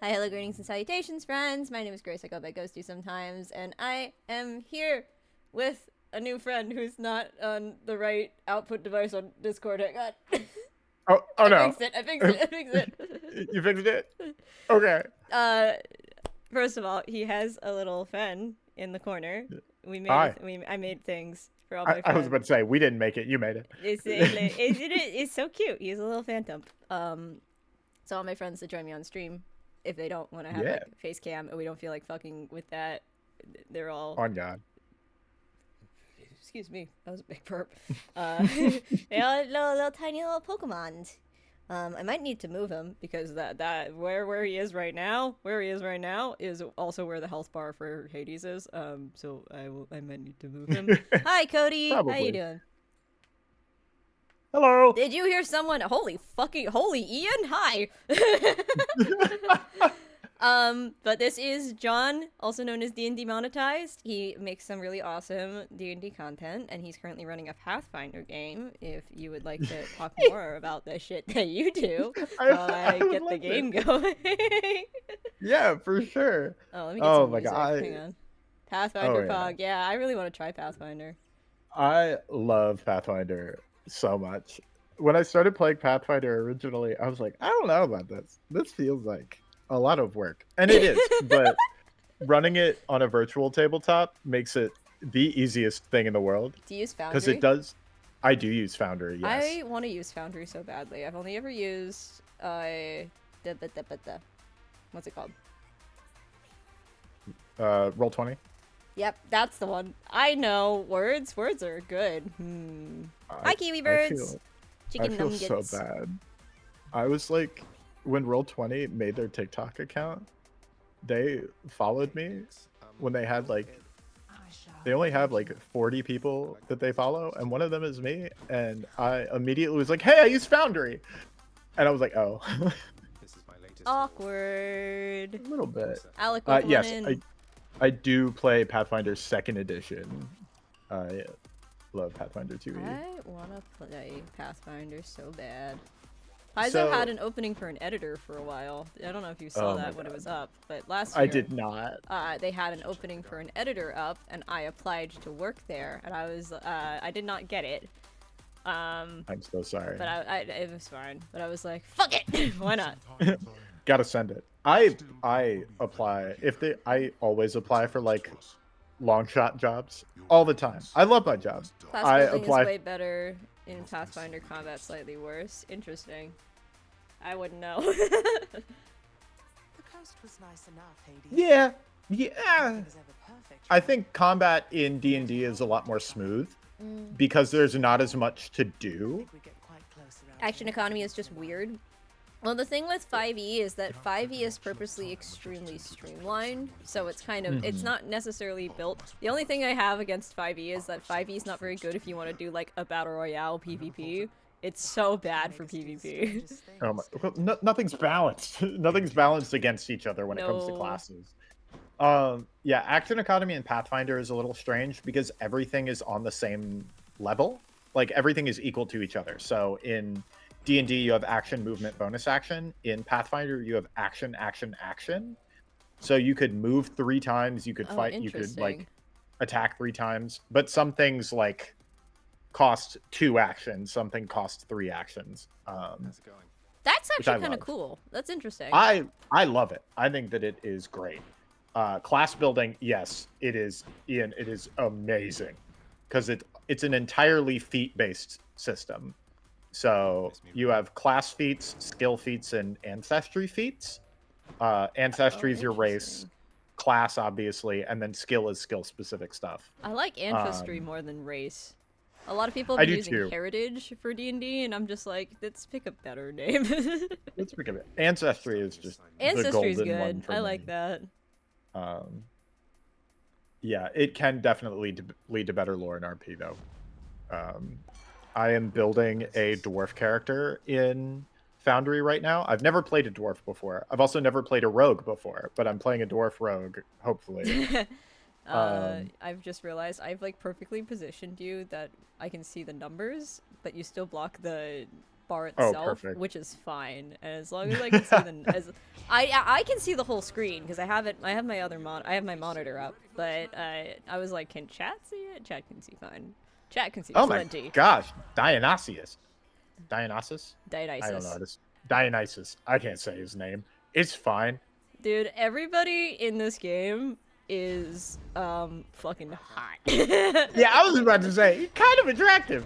Hi, hello, greetings and salutations, friends. My name is Grace. I go by Ghosty sometimes, and I am here with a new friend who's not on the right output device on Discord. Hang on. Oh I no. fixed it. I fixed it. I fixed it. You fixed it? Okay. First of all, he has a little fan in the corner. We made Hi. I made things for all my friends. I was about to say, we didn't make it, you made it. It's so cute. He's a little phantom. So all my friends that join me on stream, if they don't want to have like face cam and we don't feel like fucking with that, they're all on God. Excuse me, that was a big burp. They're all little tiny little Pokemons. I might need to move him because that where he is right now, is also where the health bar for Hades is. So I might need to move him. Hi, Cody. Probably. How you doing? Hello. Did you hear someone? Holy Ian! Hi. But this is John, also known as DNDemonetized. He makes some really awesome D&D content, and he's currently running a Pathfinder game. If you would like to talk more about the shit that you do, while I get the game going. Yeah, for sure. Oh, let me get some music. God. Hang on. Pathfinder Pog. Yeah, I really want to try Pathfinder. I love Pathfinder so much. When I started playing Pathfinder originally, I was like, I don't know about this. This feels like a lot of work. And it is, but running it on a virtual tabletop makes it the easiest thing in the world. Do you use Foundry? Because it does. I do use Foundry, yes. I want to use Foundry so badly. I've only ever used what's it called? Roll20. Yep, that's the one. I know words. Words are good. Hi, Kiwi birds. Chicken I feel nuggets. so bad. I was like, when Roll20 made their TikTok account, they followed me when they had like, they only have like 40 people that they follow, and one of them is me, and I immediately was like, hey, I use Foundry, and I was like, oh. Awkward. A little bit. Alec, yes, I do play Pathfinder 2nd edition. I love Pathfinder 2e. I want to play Pathfinder so bad. Paizo had an opening for an editor for a while. I don't know if you saw that when it was up, but last year... I did not. They had an opening for an editor up, and I applied to work there, and I did not get it. I'm so sorry. But it was fine. But I was like, fuck it! Why not? Gotta send it. I apply I always apply for like long shot jobs all the time. I love my job. Class building is way better in Pathfinder, combat slightly worse. Interesting. I wouldn't know. The coast was nice enough, Hades. Yeah. I think combat in D&D is a lot more smooth because there's not as much to do. Action economy is just weird. Well, the thing with 5e is that 5e is purposely extremely streamlined, so it's kind of, it's not necessarily built. The only thing I have against 5e is that 5e is not very good if you want to do, like, a battle royale PvP. It's so bad for PvP. Oh my, well, nothing's balanced. Nothing's balanced against each other when it comes to classes. Yeah, action economy in Pathfinder is a little strange because everything is on the same level. Like, everything is equal to each other. So in D&D, you have action, movement, bonus action. In Pathfinder, you have action, action, action. So you could move 3 times, you could fight, you could like attack 3 times. But some things like cost 2 actions, something costs 3 actions. That's actually kind of cool. That's interesting. I love it. I think that it is great. Class building, yes, it is, Ian. It is amazing because it's an entirely feat-based system. So you have class feats, skill feats, and ancestry feats. Ancestry is your race, class obviously, and then skill is skill-specific stuff. I like ancestry more than race. A lot of people have been using heritage for D&D, and I'm just like, let's pick a better name. Let's pick a bit. Ancestry is just Ancestry's the golden good. one for I me. like that. Yeah, it can definitely lead to better lore in RP though. I am building a dwarf character in Foundry right now. I've never played a dwarf before. I've also never played a rogue before, but I'm playing a dwarf rogue, hopefully. I've just realized I've like perfectly positioned you that I can see the numbers, but you still block the bar Oh, itself, perfect. which is fine. And as long as I can see I can see the whole screen because I have my other I have my monitor up, but I was like, can chat see it? Chat can see fine. Chat can see Oh my plenty. gosh, Dionysius. Dionysus? Dionysus. I don't know. Dionysus. I can't say his name. It's fine. Dude, everybody in this game is fucking hot. Yeah, I was about to say, kind of attractive.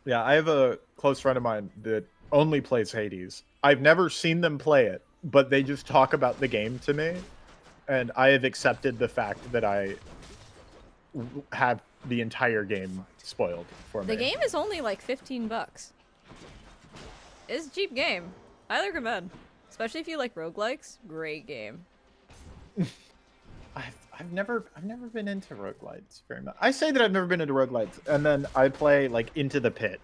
Yeah, I have a close friend of mine that only plays Hades. I've never seen them play it, but they just talk about the game to me, and I have accepted the fact that I have the entire game spoiled for me. The game is only like $15. It's a cheap game. I recommend. Especially if you like roguelikes. Great game. I've never been into roguelites very much. I say that I've never been into roguelites, and then I play like Into the Pit.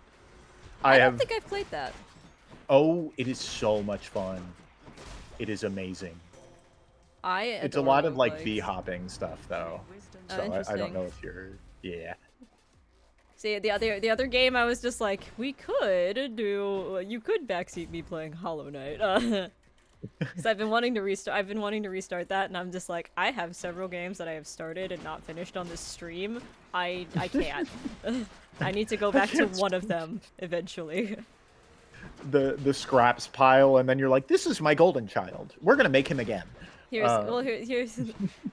I don't think I've played that. Oh, it is so much fun. It is amazing. It's a lot of like bee hopping stuff though. So I don't know if you're See, the other game I was just like, you could backseat me playing Hollow Knight. Because I've been wanting to restart that, and I'm just like, I have several games that I have started and not finished on this stream. I can't. I need to go back to one of them eventually. The scraps pile, and then you're like, this is my golden child. We're gonna make him again. Here's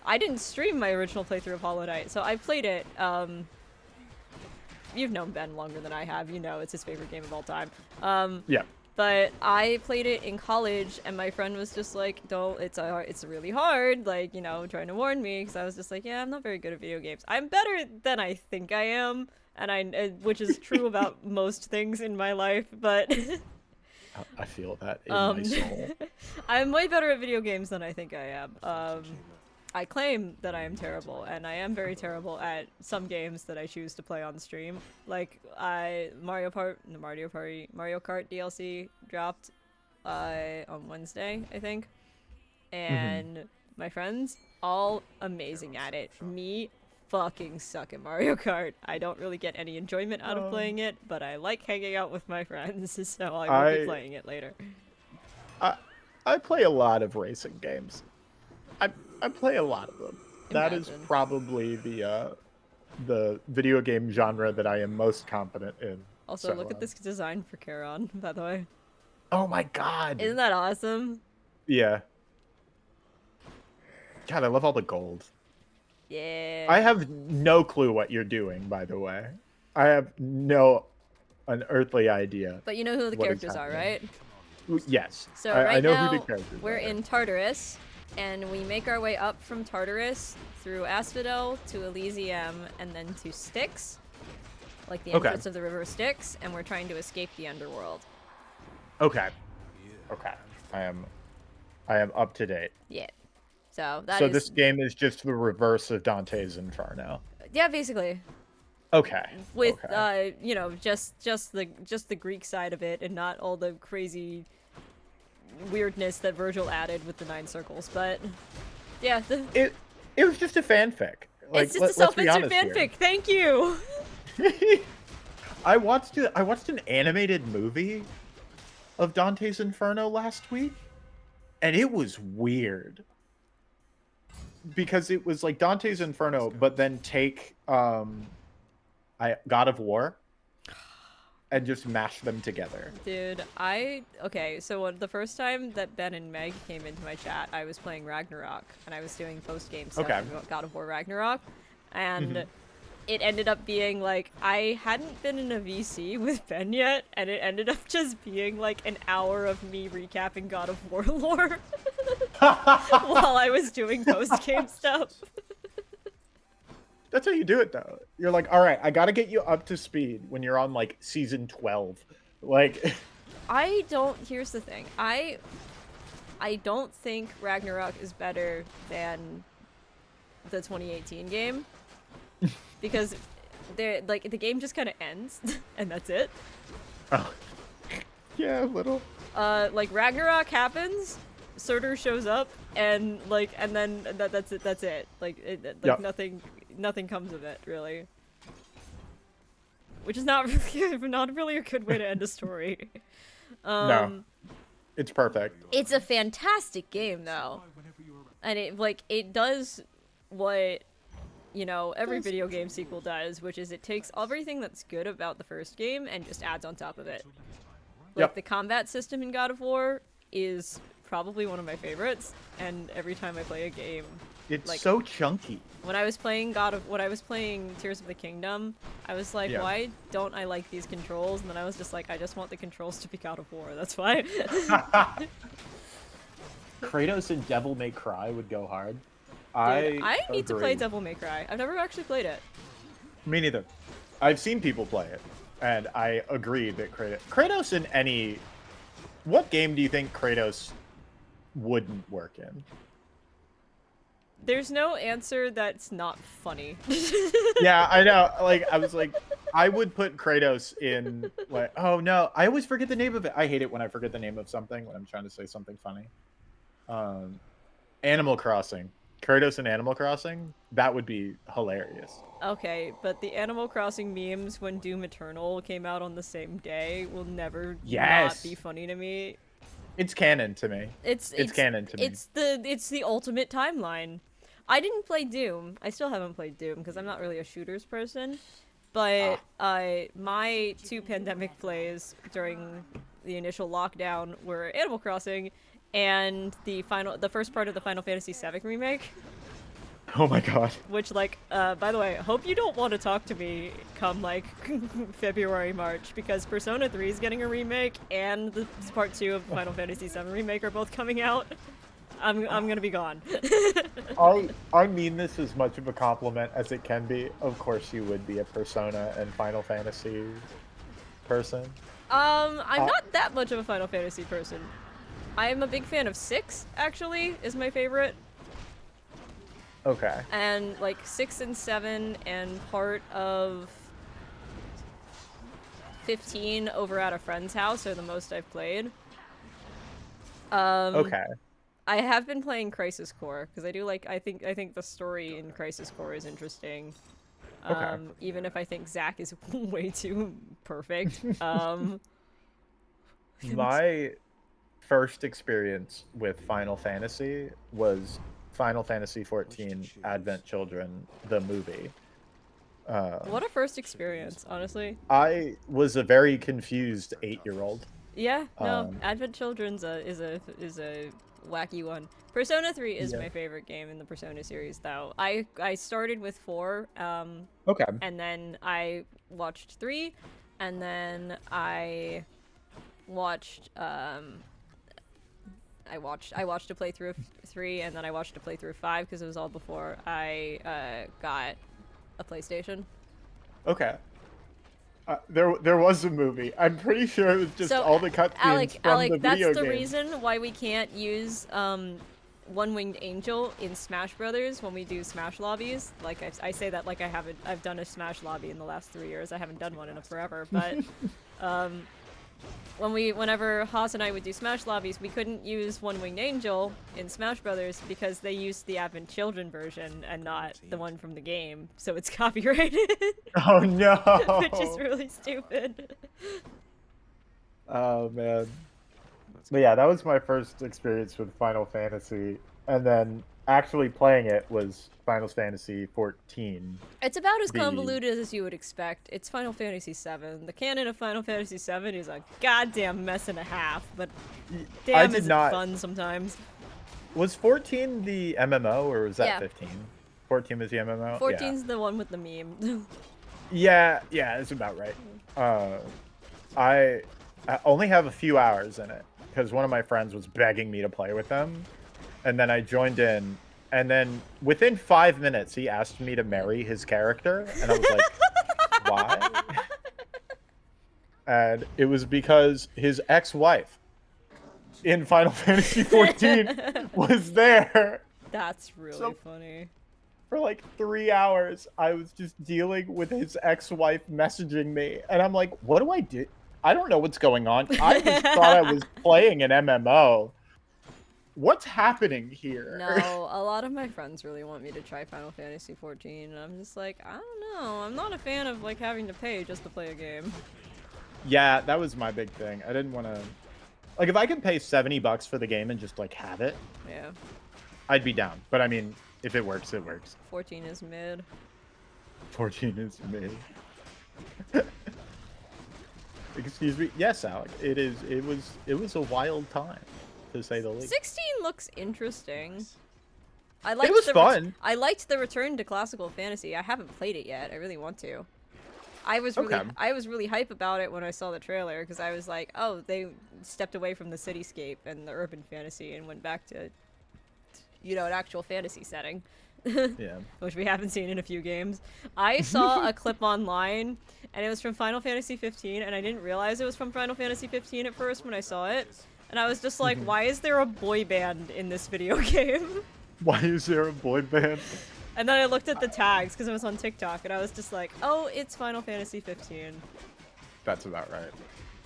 I didn't stream my original playthrough of Hollow Knight, so I played it. You've known Ben longer than I have. You know it's his favorite game of all time. Yeah. But I played it in college, and my friend was just like, "Don't, it's really hard," like, you know, trying to warn me, because I was just like, "Yeah, I'm not very good at video games. I'm better than I think I am," which is true about most things in my life, but I feel that in my soul. I'm way better at video games than I think I am. I claim that I am terrible, and I am very terrible at some games that I choose to play on stream. Like, Mario Kart DLC dropped on Wednesday, I think. And my friends, all amazing at it. Me, fucking suck at Mario Kart. I don't really get any enjoyment out of playing it, but I like hanging out with my friends, so I will be playing it later. I play a lot of racing games. I play a lot of them. That is probably the video game genre that I am most confident in. Also, look at this design for Charon, by the way. Oh my god! Isn't that awesome? Yeah. God, I love all the gold. Yeah. I have no clue what you're doing, by the way. I have no unearthly idea. But you know who the characters are, right? Yes. So I know now, who the characters are. We're in Tartarus, and we make our way up from Tartarus through Asphodel to Elysium and then to Styx, like the entrance of the River Styx, and we're trying to escape the underworld. Okay. Okay. I am up to date. Yeah. So this game is just the reverse of Dante's Inferno. Yeah, basically. Okay. With you know, just the Greek side of it and not all the crazy weirdness that Virgil added with the 9 circles, but yeah, it was just a fanfic. Like, it's just a self-insert fanfic. Thank you. I watched an animated movie of Dante's Inferno last week, and it was weird because it was like Dante's Inferno, but then take God of War and just mash them together. Dude, so the first time that Ben and Meg came into my chat, I was playing Ragnarok, and I was doing post-game stuff about God of War Ragnarok, and it ended up being like, I hadn't been in a VC with Ben yet, and it ended up just being like an hour of me recapping God of War lore while I was doing post-game stuff. That's how you do it, though. You're like, all right, I gotta get you up to speed when you're on, like, season 12. Like... Here's the thing. I don't think Ragnarok is better than the 2018 game. Because, the game just kind of ends, and that's it. Oh. Yeah, a little. Like, Ragnarok happens, Surtur shows up, and then that's it. Like, nothing comes of it, really. which is not really a good way to end a story. No, it's perfect. It's a fantastic game though, and it does what every video game sequel does, which is it takes everything that's good about the first game and just adds on top of it. Like the combat system in God of War is probably one of my favorites, and every time I play a game, it's so chunky. When I was playing Tears of the Kingdom, I was like, why don't I like these controls? And then I was just like, I just want the controls to be God of War. That's why. Kratos in Devil May Cry would go hard. Dude, I need to play Devil May Cry. I've never actually played it. Me neither. I've seen people play it, and I agree that Kratos in any... What game do you think Kratos wouldn't work in? There's no answer that's not funny. Yeah, I know. Like, I was like, I would put Kratos in, like, oh no, I always forget the name of it. I hate it when I forget the name of something when I'm trying to say something funny. Animal Crossing. Kratos in Animal Crossing? That would be hilarious. Okay, but the Animal Crossing memes when Doom Eternal came out on the same day will never not be funny to me. It's canon to me. It's canon to me. It's the ultimate timeline. I didn't play Doom. I still haven't played Doom because I'm not really a shooters person. But my 2 pandemic plays during the initial lockdown were Animal Crossing and the first part of the Final Fantasy VII remake. Oh my god. Which, like, by the way, I hope you don't want to talk to me come, like, February, March, because Persona 3 is getting a remake, and the Part 2 of Final Fantasy VII Remake are both coming out. I'm gonna be gone. I mean this as much of a compliment as it can be. Of course you would be a Persona and Final Fantasy person. I'm not that much of a Final Fantasy person. I'm a big fan of 6, actually, is my favorite. Okay. And, like, 6 and 7 and part of 15 over at a friend's house are the most I've played. Okay. I have been playing Crisis Core, because I do like, I think the story in Crisis Core is interesting. Okay. Even if I think Zack is way too perfect. My first experience with Final Fantasy was Final Fantasy XIV Advent Children, the movie. What a first experience, honestly. I was a very confused 8-year-old. Yeah, no, Advent Children's is a wacky one. Persona 3 is my favorite game in the Persona series, though. I started with 4, okay. And then I watched 3, and then I watched I watched a playthrough of 3, and then I watched a playthrough of 5 because it was all before I got a PlayStation. Okay. There was a movie. I'm pretty sure it was just all the cutscenes from the video that's the game. reason why we can't use One-Winged Angel in Smash Brothers when we do Smash lobbies. Like I say that like I've done a Smash lobby in the last 3 years. I haven't done one in forever, but whenever Haas and I would do Smash lobbies, we couldn't use One-Winged Angel in Smash Brothers because they used the Advent Children version and not the one from the game, so it's copyrighted. Oh no! Which is really stupid. Oh man. But yeah, that was my first experience with Final Fantasy, and then actually playing it was Final Fantasy XIV. It's about as convoluted as you would expect. It's Final Fantasy VII. The canon of Final Fantasy VII is a goddamn mess and a half, but damn is it fun sometimes. Was 14 the MMO, or was that 15? 14 was the MMO? 14's the one with the meme. Yeah, it's about right. I only have a few hours in it, because one of my friends was begging me to play with them. And then I joined in, and then within 5 minutes, he asked me to marry his character, and I was like, why? And it was because his ex-wife in Final Fantasy XIV was there. That's really funny. For like 3 hours, I was just dealing with his ex-wife messaging me, and I'm like, what do I do? I don't know what's going on. I just thought I was playing an MMO. What's happening here? No, a lot of my friends really want me to try Final Fantasy 14, and I'm just like, I don't know. I'm not a fan of like having to pay just to play a game. Yeah, that was my big thing. I didn't want to. Like, if I could pay $70 for the game and just like have it, Yeah. I'd be down. But I mean, if it works, it works. 14 is mid. 14 is mid. Excuse me. Yes, Alec. It was a wild time, to say the least. 16 looks interesting. It was fun. I liked the return to classical fantasy. I haven't played it yet. I really want to. I was really hype about it when I saw the trailer because I was like, oh, they stepped away from the cityscape and the urban fantasy and went back to, you know, an actual fantasy setting. Yeah. Which we haven't seen in a few games. I saw a clip online, and it was from Final Fantasy 15, and I didn't realize it was from Final Fantasy 15 at first when I saw it. And I was just like, why is there a boy band in this video game? Why is there a boy band? And then I looked at the tags because it was on TikTok, and I was just like, oh, it's Final Fantasy 15. That's about right.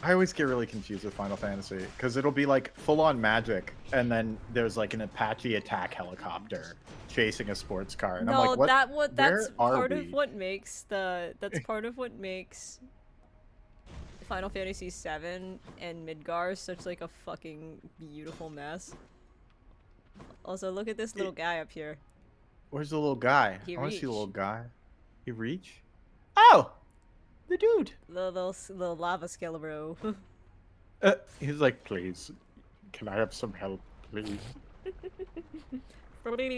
I always get really confused with Final Fantasy because it'll be like full-on magic, and then there's like an Apache attack helicopter chasing a sports car, and I'm like, what? That's part we? of what makes that's part of what makes Final Fantasy 7 and Midgar such like a fucking beautiful mess. Also, look at this little guy up here. Where's the little guy? He I want to see the reach. little guy. He reach? Oh! The dude! Little lava skeleton. He's like, please, can I have some help, please? More burn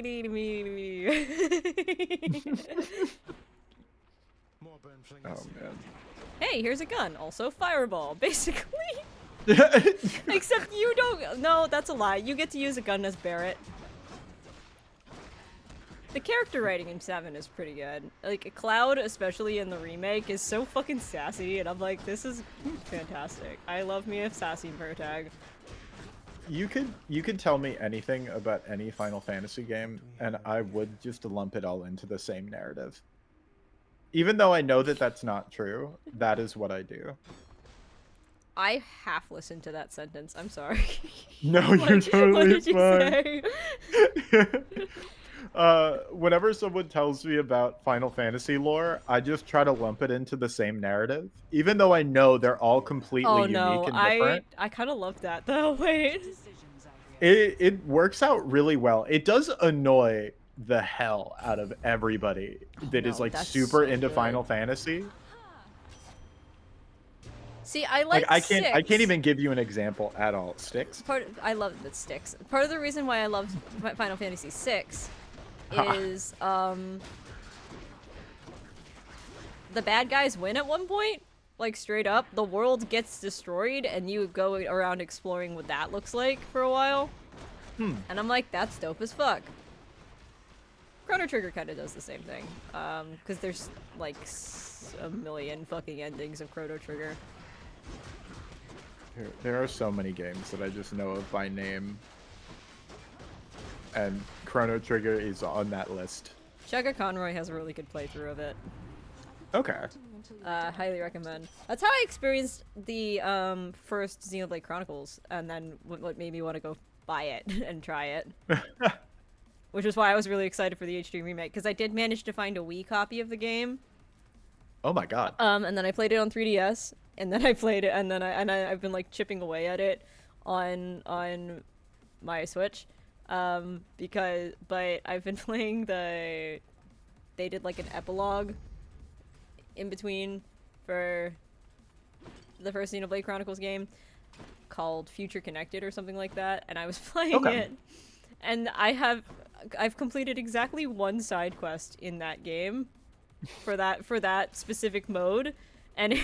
flingers. Oh, man. Hey, here's a gun. Also fireball, basically. Except you don't. No, that's a lie. You get to use a gun as Barrett. The character writing in 7 is pretty good. Like, Cloud, especially in the remake, is so fucking sassy, and I'm like, this is fantastic. I love me a sassy Vertag. You could tell me anything about any Final Fantasy game, and I would just lump it all into the same narrative. Even though I know that that's not true, that is what I do. I half listened to that sentence. I'm sorry. No, you're totally what did you fine. say? Whenever someone tells me about Final Fantasy lore, I just try to lump it into the same narrative, even though I know they're all completely unique and different. I kind of love that though. Wait. It works out really well. It does annoy the hell out of everybody that is like that's super so into good. Final Fantasy. See, I Like I can't Six. even give you an example at all. Sticks? I love that Sticks. Part of the reason why I love Final Fantasy 6 is the bad guys win at one point, like straight up. The world gets destroyed, and you go around exploring what that looks like for a while. And I'm like, that's dope as fuck. Chrono Trigger kind of does the same thing, because there's like a million fucking endings of Chrono Trigger. There are so many games that I just know of by name, and Chrono Trigger is on that list. Chugga Conroy has a really good playthrough of it. Okay. Highly recommend. That's how I experienced the first Xenoblade Chronicles, and then what made me want to go buy it and try it. Which is why I was really excited for the HD remake, because I did manage to find a Wii copy of the game. Oh my god. And then I played it on 3DS, and then I played it, and then I've been like chipping away at it on my Switch, but I've been playing they did like an epilogue in between for the first Xenoblade Chronicles game called Future Connected or something like that, and I was playing it, and I've completed exactly one side quest in that game for that specific mode, and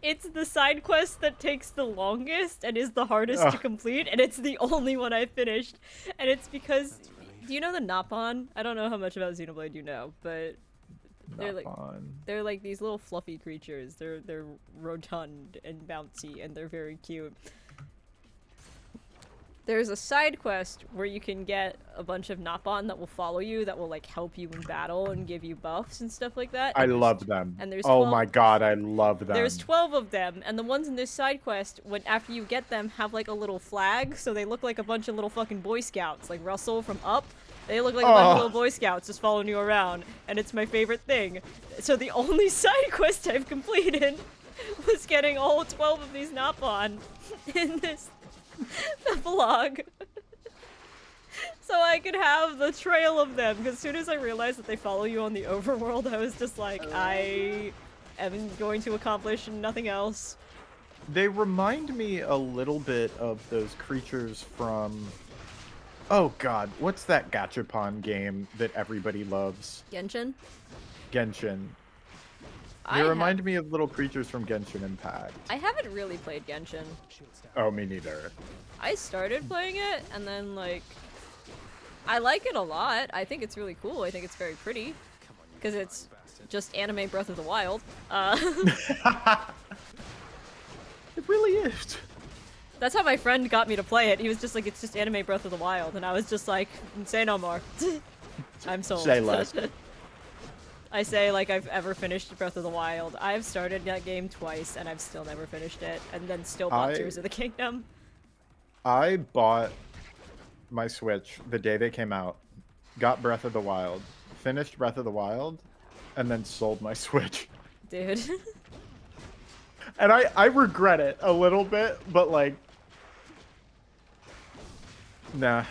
it's the side quest that takes the longest and is the hardest to complete, and it's the only one I finished. And it's because, do you know the Napon? I don't know how much about Xenoblade you know, but they're like these little fluffy creatures. They're rotund and bouncy, and they're very cute. There's a side quest where you can get a bunch of Napon that will follow you, that will like help you in battle and give you buffs and stuff like that. I And love them. And there's oh 12 my god, I love them. There's 12 of them, and the ones in this side quest, when after you get them, have like a little flag, so they look like a bunch of little fucking Boy Scouts, like Russell from Up. They look like a bunch of little Boy Scouts just following you around, and it's my favorite thing. So the only side quest I've completed was getting all 12 of these Napon in this vlog. So I could have the trail of them, because as soon as I realized that they follow you on the overworld, I was just like, I am going to accomplish nothing else. They remind me a little bit of those creatures from... Oh god, what's that gachapon game that everybody loves? Genshin? Genshin. They remind me of little creatures from Genshin Impact. I haven't really played Genshin. Oh, me neither. I started playing it, and then, like... I like it a lot. I think it's really cool. I think it's very pretty. Because it's just anime Breath of the Wild. It really is. That's how my friend got me to play it. He was just like, it's just anime Breath of the Wild. And I was just like, say no more. I'm sold. Say less. I say like I've ever finished Breath of the Wild. I've started that game twice, and I've still never finished it. And then still bought Tears of the Kingdom. I bought my Switch the day they came out, got Breath of the Wild, finished Breath of the Wild, and then sold my Switch. Dude. And I regret it a little bit, but like, nah.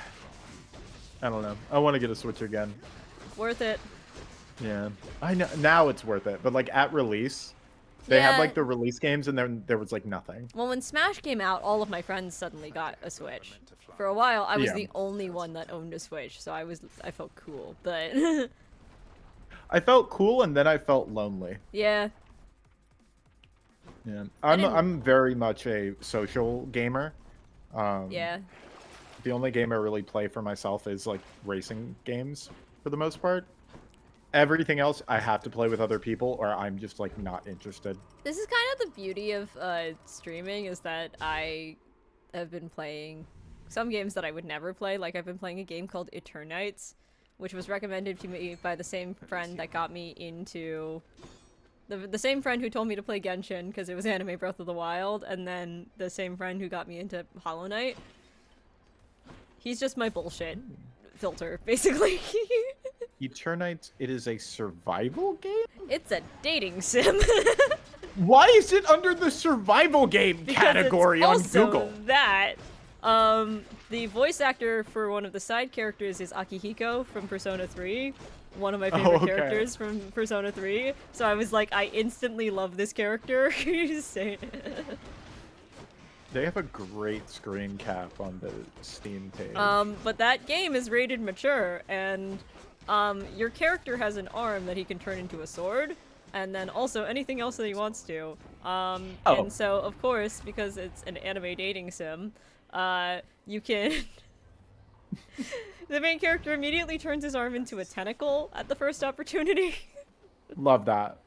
I don't know. I want to get a Switch again. Worth it. Yeah. I know now it's worth it, but like at release, they had like the release games and then there was like nothing. Well, when Smash came out, all of my friends suddenly got a Switch. For a while, I was the only one that owned a Switch, so I felt cool, but... I felt cool and then I felt lonely. Yeah. Yeah. I'm very much a social gamer. Yeah. The only game I really play for myself is like racing games for the most part. Everything else I have to play with other people or I'm just like not interested. This is kind of the beauty of streaming, is that I have been playing some games that I would never play. Like I've been playing a game called Eternites, which was recommended to me by the same friend that got me into... The same friend who told me to play Genshin because it was anime Breath of the Wild, and then the same friend who got me into Hollow Knight. He's just my bullshit filter, basically. Eternites, it is a survival game? It's a dating sim. Why is it under the survival game category on Google? That. The voice actor for one of the side characters is Akihiko from Persona 3. One of my favorite characters from Persona 3. So I was like, I instantly love this character. They have a great screen cap on the Steam page. But that game is rated mature, and your character has an arm that he can turn into a sword, and then also anything else that he wants to. And so, of course, because it's an anime dating sim, you can... The main character immediately turns his arm into a tentacle at the first opportunity. Love that.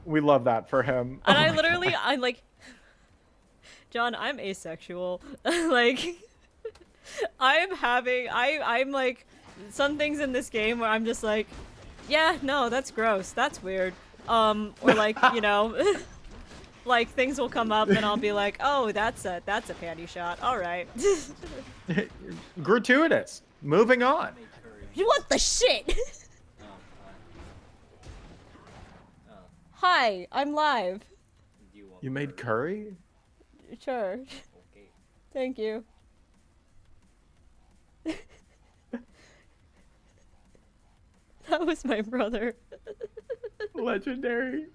We love that for him. And I'm like... John, I'm asexual. Like... I'm like... Some things in this game where I'm just like... Yeah, no, that's gross. That's weird. Or like, you know... Like, things will come up and I'll be like, oh, that's a panty shot. Alright. Gratuitous. Moving on. What the shit? Hi, I'm live. You made curry? Sure. Thank you. That was my brother. Legendary.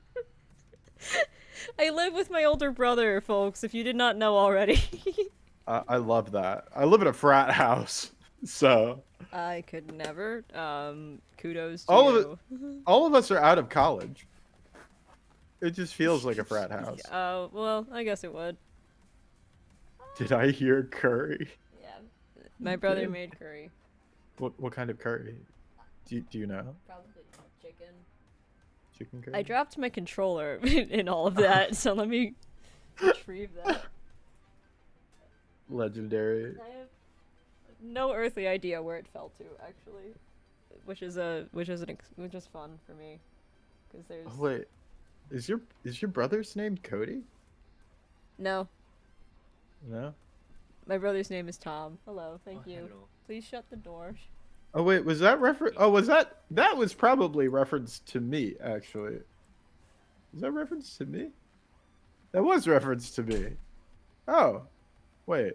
I live with my older brother, folks, if you did not know already. I love that. I live in a frat house, so... I could never. Kudos to all of us are out of college. It just feels like a frat house. Oh, well, I guess it would. Did I hear curry? Yeah. My brother made curry. What kind of curry? Do you know? Probably chicken. Chicken curry? I dropped my controller in all of that, so let me retrieve that. Legendary. I have no earthly idea where it fell to, actually, which is fun for me, because there's. Oh, wait, is your brother's name Cody? No, No. my brother's name is Tom. Hello, thank you. Hello. Please shut the door. Oh wait, was that reference? Oh, that was probably reference to me, actually. Is that reference to me? That was reference to me. Oh, wait,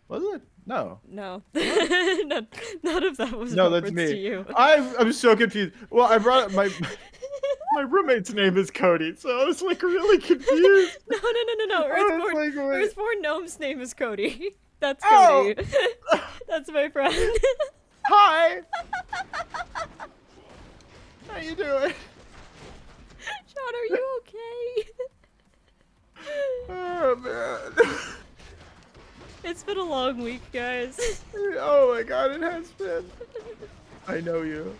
was it? No. No, none of that was No, reference that's me. to you. I'm so confused. Well, I brought up my my roommate's name is Cody, so I was like really confused. No. Earthborn Gnome's name is Cody. That's Oh! Cody. That's my friend. Hi. How you doing? Sean, are you okay? Oh man. It's been a long week, guys. Oh my god, it has been. I know you.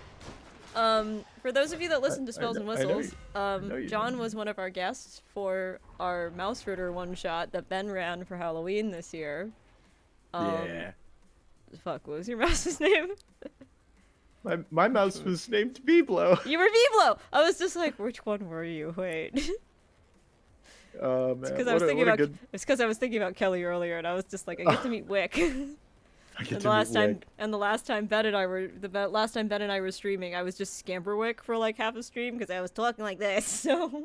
For those of you that listen to Spells and Whistles, you. John was one of our guests for our Mouse Fritter one-shot that Ben ran for Halloween this year. Yeah. Fuck, what was your mouse's name? My mouse was named Biblo. You were Biblo! I was just like, which one were you? Wait. Oh man. It's because I was thinking about Kelly earlier, and I was just like, I get to meet Wick. And the last time Ben and I were streaming, I was just Scamperwick for like half a stream because I was talking like this. So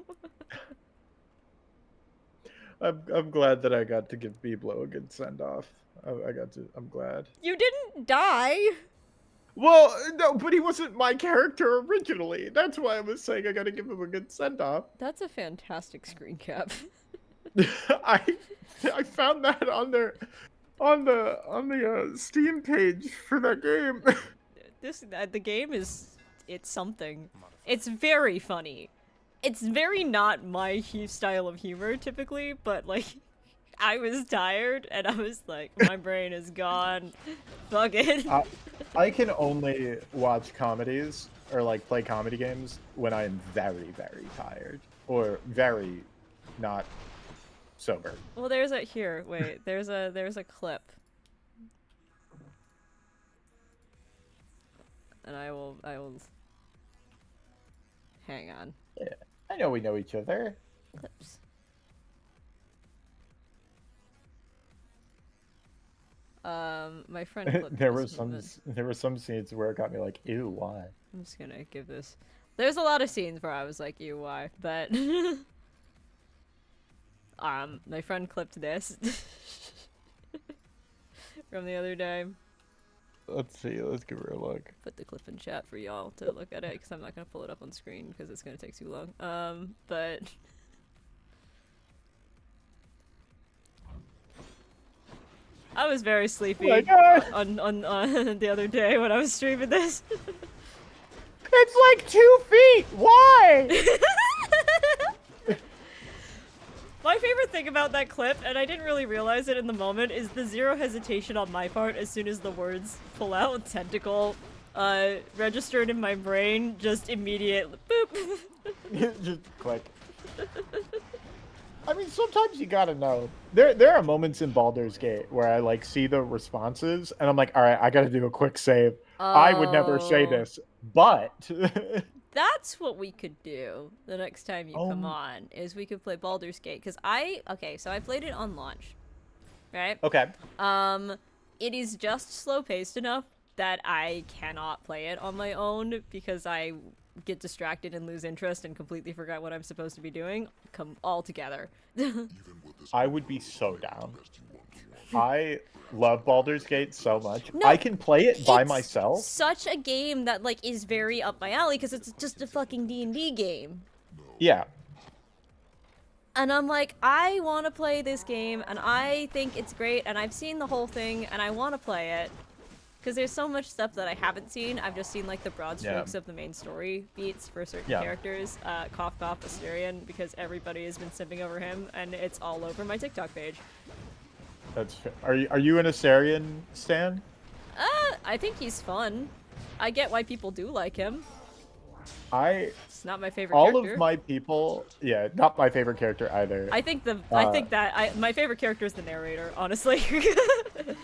I'm glad that I got to give Biblo a good send off. I'm glad. You didn't die. Well, no, but he wasn't my character originally. That's why I was saying I got to give him a good send off. That's a fantastic screen cap. I found that on the Steam page for that game. The game it's something. It's very funny. It's very not my style of humor typically, but like I was tired and I was like, my brain is gone. Fuck it. I can only watch comedies or like play comedy games when I am very, very tired or very not sober. Well, there's a clip. And I will hang on. Yeah, I know we know each other. Clips. My friend clipped there were some scenes where it got me like, ew, why? I'm just gonna give this. There's a lot of scenes where I was like, ew, why? But my friend clipped this from the other day. Let's see. Let's give her a look. Put the clip in chat for y'all to look at it because I'm not gonna pull it up on screen because it's gonna take too long. But. I was very sleepy on the other day when I was streaming this. It's like 2 feet. Why? My favorite thing about that clip, and I didn't really realize it in the moment, is the zero hesitation on my part as soon as the words pull out tentacle registered in my brain, just immediate boop. Just click. I mean, sometimes you gotta know. There are moments in Baldur's Gate where I like see the responses and I'm like, all right, I gotta do a quick save. I would never say this, but that's what we could do the next time you come on, is we could play Baldur's Gate, because so I played it on launch, right? Okay. It is just slow-paced enough that I cannot play it on my own because I get distracted and lose interest and completely forgot what I'm supposed to be doing all together. I would be so down. I love Baldur's Gate so much. No, I can play it by myself. Such a game that like is very up my alley because it's just a fucking D&D game. Yeah. And I'm like, I want to play this game and I think it's great and I've seen the whole thing and I want to play it. Because there's so much stuff that I haven't seen. I've just seen like the broad strokes of the main story beats for certain characters. Cough Cough Asterion, because everybody has been simping over him and it's all over my TikTok page. That's fair. Are you an Asterion stan? I think he's fun. I get why people do like him. It's not my favorite all character. of my people, yeah, not my favorite character either. I think my favorite character is the narrator, honestly.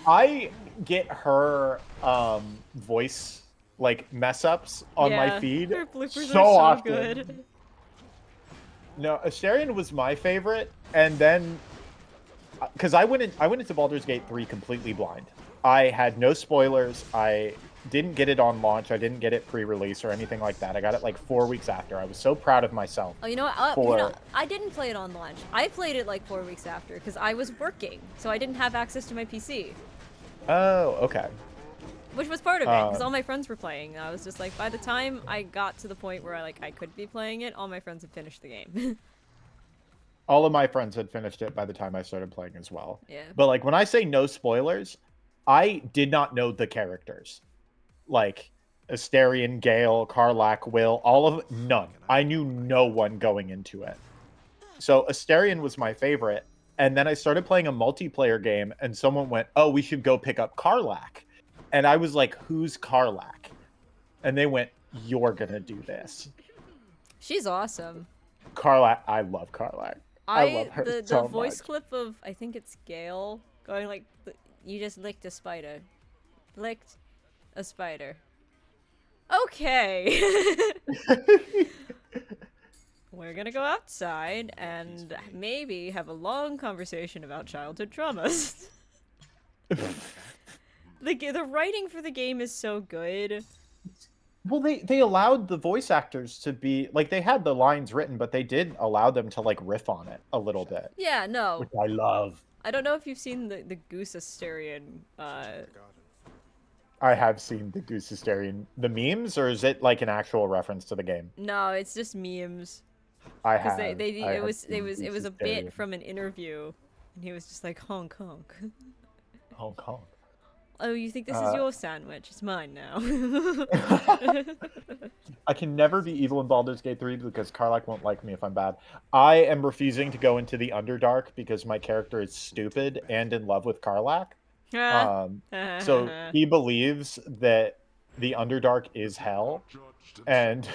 I get her voice like mess ups on my feed her bloopers so are so often. good. No, Asterion was my favorite, and then because I went into Baldur's Gate 3 completely blind. I had no spoilers. I didn't get it on launch. I didn't get it pre-release or anything like that. I got it like 4 weeks after. I was so proud of myself. Oh, you know what? I didn't play it on launch. I played it like 4 weeks after because I was working, so I didn't have access to my PC. Oh, okay. Which was part of it, because all my friends were playing. I was just like, by the time I got to the point where I could be playing it, all my friends had finished the game. All of my friends had finished it by the time I started playing as well. Yeah. But like when I say no spoilers, I did not know the characters. Like Asterion, Gale, Karlach, Will, none. I knew no one going into it. So Asterion was my favorite. And then I started playing a multiplayer game and someone went, "Oh, we should go pick up Karlach." And I was like, "Who's Karlach?" And they went, "You're gonna do this." She's awesome. Karlach, I love Karlach. I love her the so voice much. clip of, I think it's Gale, going like, "You just licked a spider. Licked a spider." Okay. We're gonna go outside and maybe have a long conversation about childhood traumas. The writing for the game is so good. Well, they allowed the voice actors to be like, they had the lines written, but they did allow them to like riff on it a little bit. Yeah, no. Which I love. I don't know if you've seen the Goose Asterion. I have seen the Goose Asterion, the memes, or is it like an actual reference to the game? No, it's just memes. I have. Because it was a bit from an interview, and he was just like, honk honk. Hong Kong. Oh, you think this is your sandwich? It's mine now. I can never be evil in Baldur's Gate 3 because Karlach won't like me if I'm bad. I am refusing to go into the Underdark because my character is stupid and in love with Karlach. So he believes that the Underdark is hell and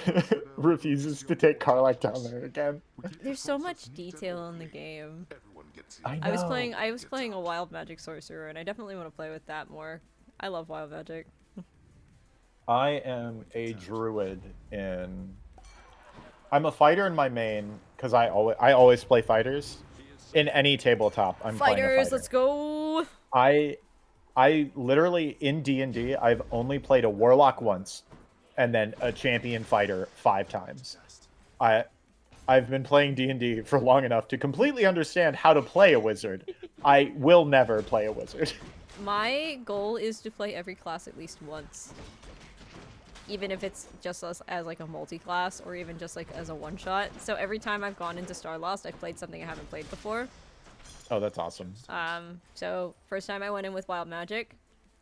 refuses to take Karlach down there again. There's so much detail in the game. I know. I was playing a wild magic sorcerer, and I definitely want to play with that more. I love wild magic. I am a druid I'm a fighter in my main because I always play fighters. In any tabletop, I'm playing a fighter. Let's go. I literally in D&D I've only played a warlock once and then a champion fighter 5 times. I've been playing D&D for long enough to completely understand how to play a wizard. I will never play a wizard. My goal is to play every class at least once. Even if it's just as like a multi-class or even just like as a one-shot. So every time I've gone into Starlost, I've played something I haven't played before. Oh, that's awesome. So first time I went in with wild magic.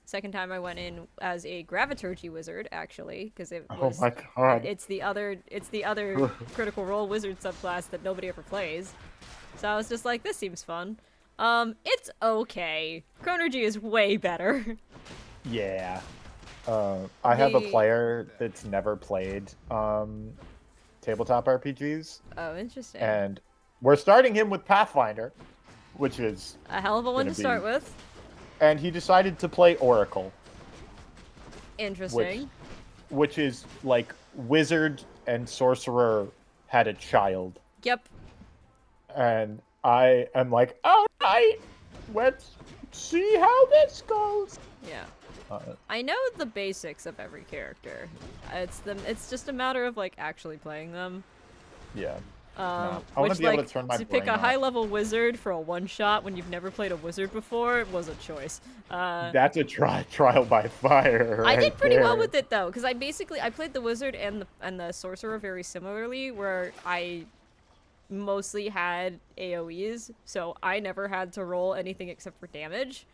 Second time I went in as a graviturgy wizard, actually, because it was. Oh my god! It's the other critical role wizard subclass that nobody ever plays. So I was just like, this seems fun. It's okay. Chronergy is way better. Yeah. I have a player that's never played tabletop RPGs. Oh, interesting. And we're starting him with Pathfinder, which is a hell of a one to start with. And he decided to play Oracle. Interesting. Which is like wizard and sorcerer had a child. Yep. And I am like, all right, let's see how this goes. Yeah. I know the basics of every character. It's just a matter of like actually playing them. Yeah. I want to be able to turn my to pick brain a off. high-level wizard for a one-shot when you've never played a wizard before was a choice. That's a trial by fire. Right I did pretty well there. with it though, because I played the wizard and the sorcerer very similarly, where I mostly had AoEs, so I never had to roll anything except for damage.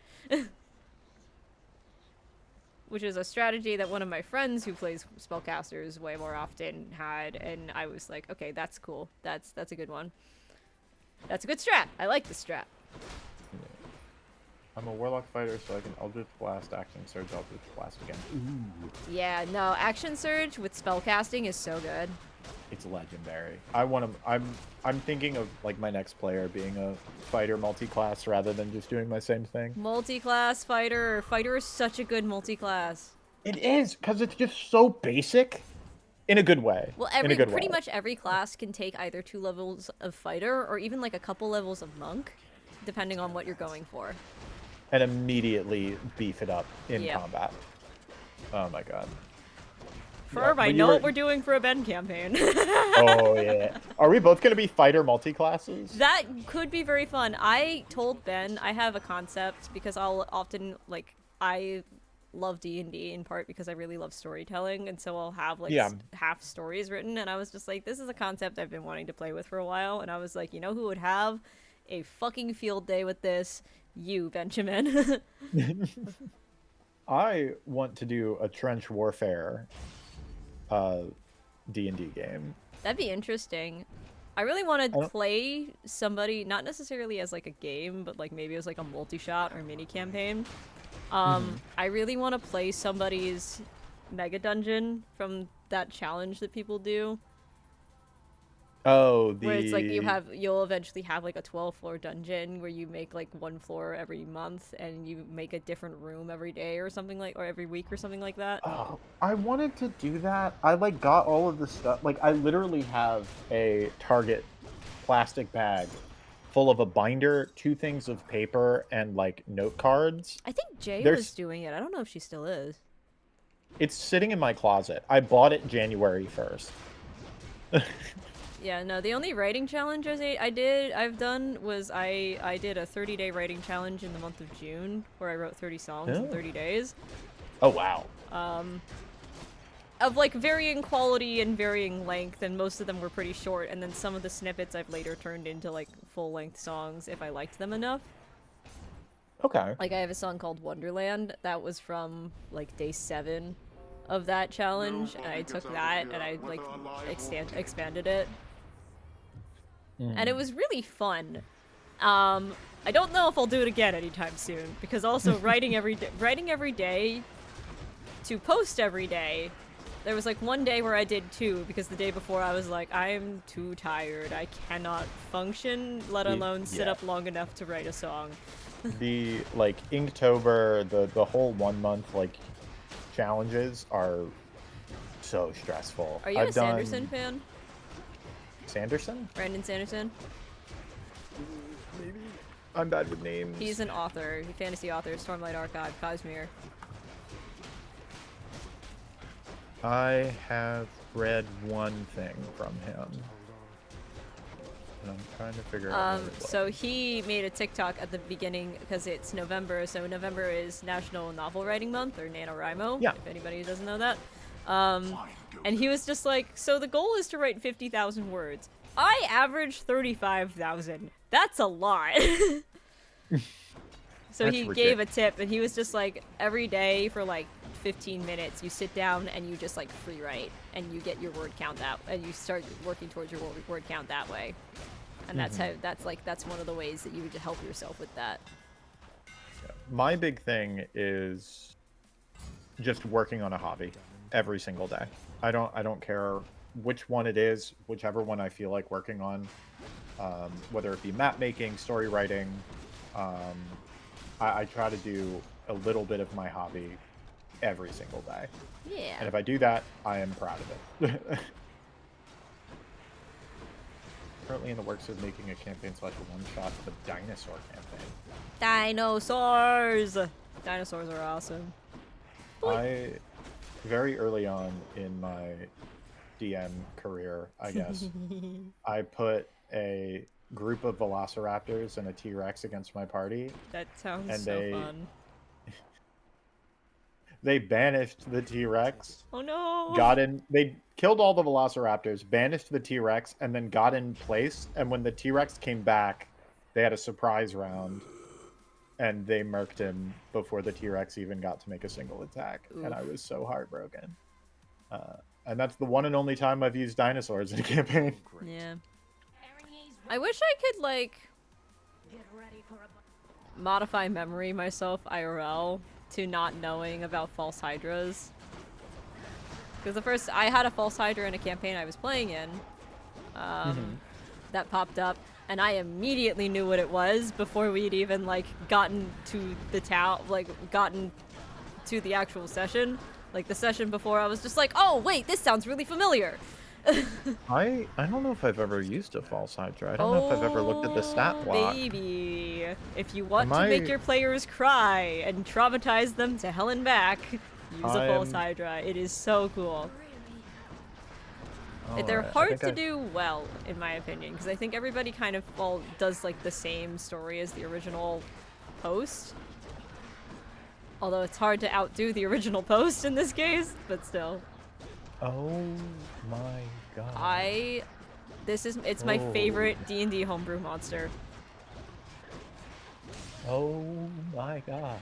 Which is a strategy that one of my friends who plays spellcasters way more often had, and I was like, okay, that's cool. That's a good one. That's a good strat. I like the strat. Yeah. I'm a warlock fighter, so I can Eldritch Blast, Action Surge, Eldritch Blast again. Ooh. Yeah, no, Action Surge with spellcasting is so good. It's legendary. I'm thinking of like my next player being a fighter multi-class rather than just doing my same thing. Multi-class fighter. Fighter is such a good multi-class. It is, because it's just so basic in a good way. Well, pretty much every class can take either 2 levels of fighter or even like a couple levels of monk, depending on what you're going for. And immediately beef it up in combat. Oh my god. Ferb, I know what we're doing for a Ben campaign. Oh yeah. Are we both going to be fighter multi-classes? That could be very fun. I told Ben I have a concept because I'll often, like, I love D&D in part because I really love storytelling, and so I'll have, like, half stories written, and I was just like, this is a concept I've been wanting to play with for a while, and I was like, you know who would have a fucking field day with this? You, Benjamin. I want to do a trench warfare D&D game. That'd be interesting. I really want to play somebody, not necessarily as like a game, but like maybe as like a multi-shot or mini campaign. I really want to play somebody's mega dungeon from that challenge that people do. Oh, where it's like you'll eventually have like a 12-floor dungeon where you make like 1 floor every month and you make a different room every day or something like, or every week or something like that. Oh, I wanted to do that. I like got all of the stuff. Like I literally have a Target plastic bag full of a binder, 2 things of paper, and like note cards. I think Jay was doing it. I don't know if she still is. It's sitting in my closet. I bought it January 1st. Yeah, no, the only writing challenge I've done was I did a 30-day writing challenge in the month of June where I wrote 30 songs in 30 days. Oh, wow. Of like varying quality and varying length, and most of them were pretty short, and then some of the snippets I've later turned into like full-length songs if I liked them enough. Okay. Like I have a song called Wonderland that was from like day 7 of that challenge, and I took that and I like expanded it. And it was really fun. I don't know if I'll do it again anytime soon, because also writing every day to post every day. There was like one day where I did 2 because the day before I was like, I'm too tired. I cannot function, let alone sit up long enough to write a song. The like Inktober, the whole 1 month like challenges are so stressful. Are you a Sanderson fan? Sanderson? Brandon Sanderson? Maybe. I'm bad with names. He's an author, fantasy author, Stormlight Archive, Cosmere. I have read one thing from him. And I'm trying to figure out what it was. So he made a TikTok at the beginning, because it's November, so November is National Novel Writing Month, or NaNoWriMo, if anybody doesn't know that. And he was just like, so the goal is to write 50,000 words. I average 35,000. That's a lot. So he gave a tip, and he was just like, every day for like 15 minutes, you sit down and you just like free write, and you get your word count and you start working towards your word count that way. And that's one of the ways that you would help yourself with that. My big thing is just working on a hobby every single day. I don't care which one it is, whichever one I feel like working on, whether it be map making, story writing. I try to do a little bit of my hobby every single day. Yeah. And if I do that, I am proud of it. Currently in the works of making a campaign / one-shot of a dinosaur campaign. Dinosaurs! Dinosaurs are awesome. Very early on in my DM career, I guess, I put a group of velociraptors and a T-Rex against my party. That sounds so fun. They banished the T-Rex. Oh no! They killed all the velociraptors, banished the T-Rex, and then got in place. And when the T-Rex came back, they had a surprise round. And they murked him before the T-Rex even got to make a single attack. Oof. And I was so heartbroken. And that's the one and only time I've used dinosaurs in a campaign. Yeah. I wish I could, like, modify memory myself IRL to not knowing about false hydras. Because I had a false Hydra in a campaign I was playing in, that popped up, and I immediately knew what it was before we'd even like gotten to the town, like gotten to the actual session. Like the session before, I was just like, oh wait, this sounds really familiar. I don't know if I've ever used a false Hydra. I don't know if I've ever looked at the stat block. Baby, if you want to make your players cry and traumatize them to hell and back, use a false Hydra. It is so cool. They're hard to do well, in my opinion, because I think everybody kind of does like the same story as the original post. Although it's hard to outdo the original post in this case, but still. Oh my god. It's my favorite D&D homebrew monster. Oh my gosh.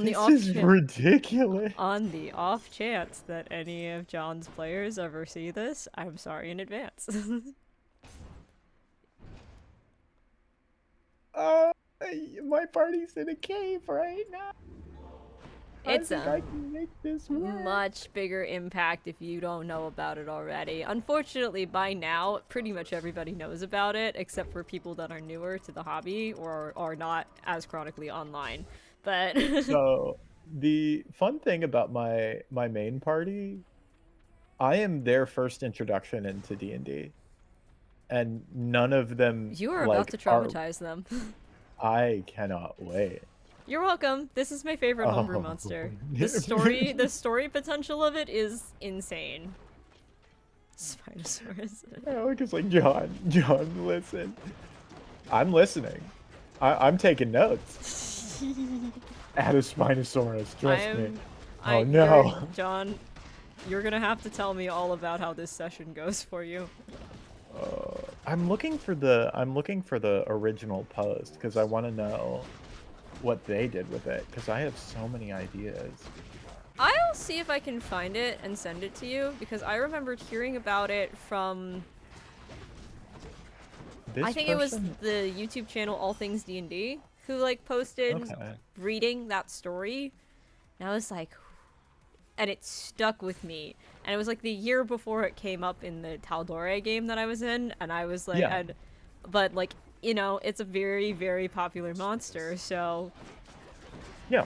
This is ridiculous. On the off chance that any of John's players ever see this, I'm sorry in advance. Oh, my party's in a cave right now. It's I can make this work. much bigger impact if you don't know about it already. Unfortunately, by now, pretty much everybody knows about it, except for people that are newer to the hobby or are not as chronically online. But So, the fun thing about my main party, I am their first introduction into D&D. And none of them you are about to traumatize them. I cannot wait. You're welcome. This is my favorite homebrew monster. The story potential of it is insane. Spinosaurus. It's like, John, listen. I'm listening. I'm taking notes. Add a Spinosaurus, trust me. Oh no. John, you're gonna have to tell me all about how this session goes for you. I'm looking for the original post because I want to know what they did with it because I have so many ideas. I'll see if I can find it and send it to you because I remembered hearing about it from it was the YouTube channel All Things D&D who like posted reading that story, and I was like, and it stuck with me. And it was like the year before it came up in the Taldore game that I was in, and I was like, but like, you know, it's a very, very popular monster, so yeah,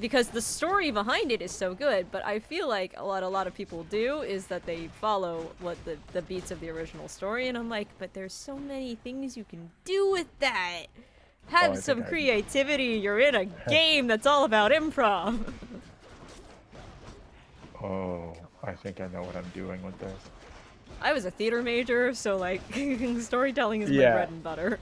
because the story behind it is so good. But I feel like a lot of people do is that they follow what the beats of the original story, and I'm like, but there's so many things you can do with that. Have some creativity. You're in a game that's all about improv. Oh, I think I know what I'm doing with this. I was a theater major, so like storytelling is my bread and butter.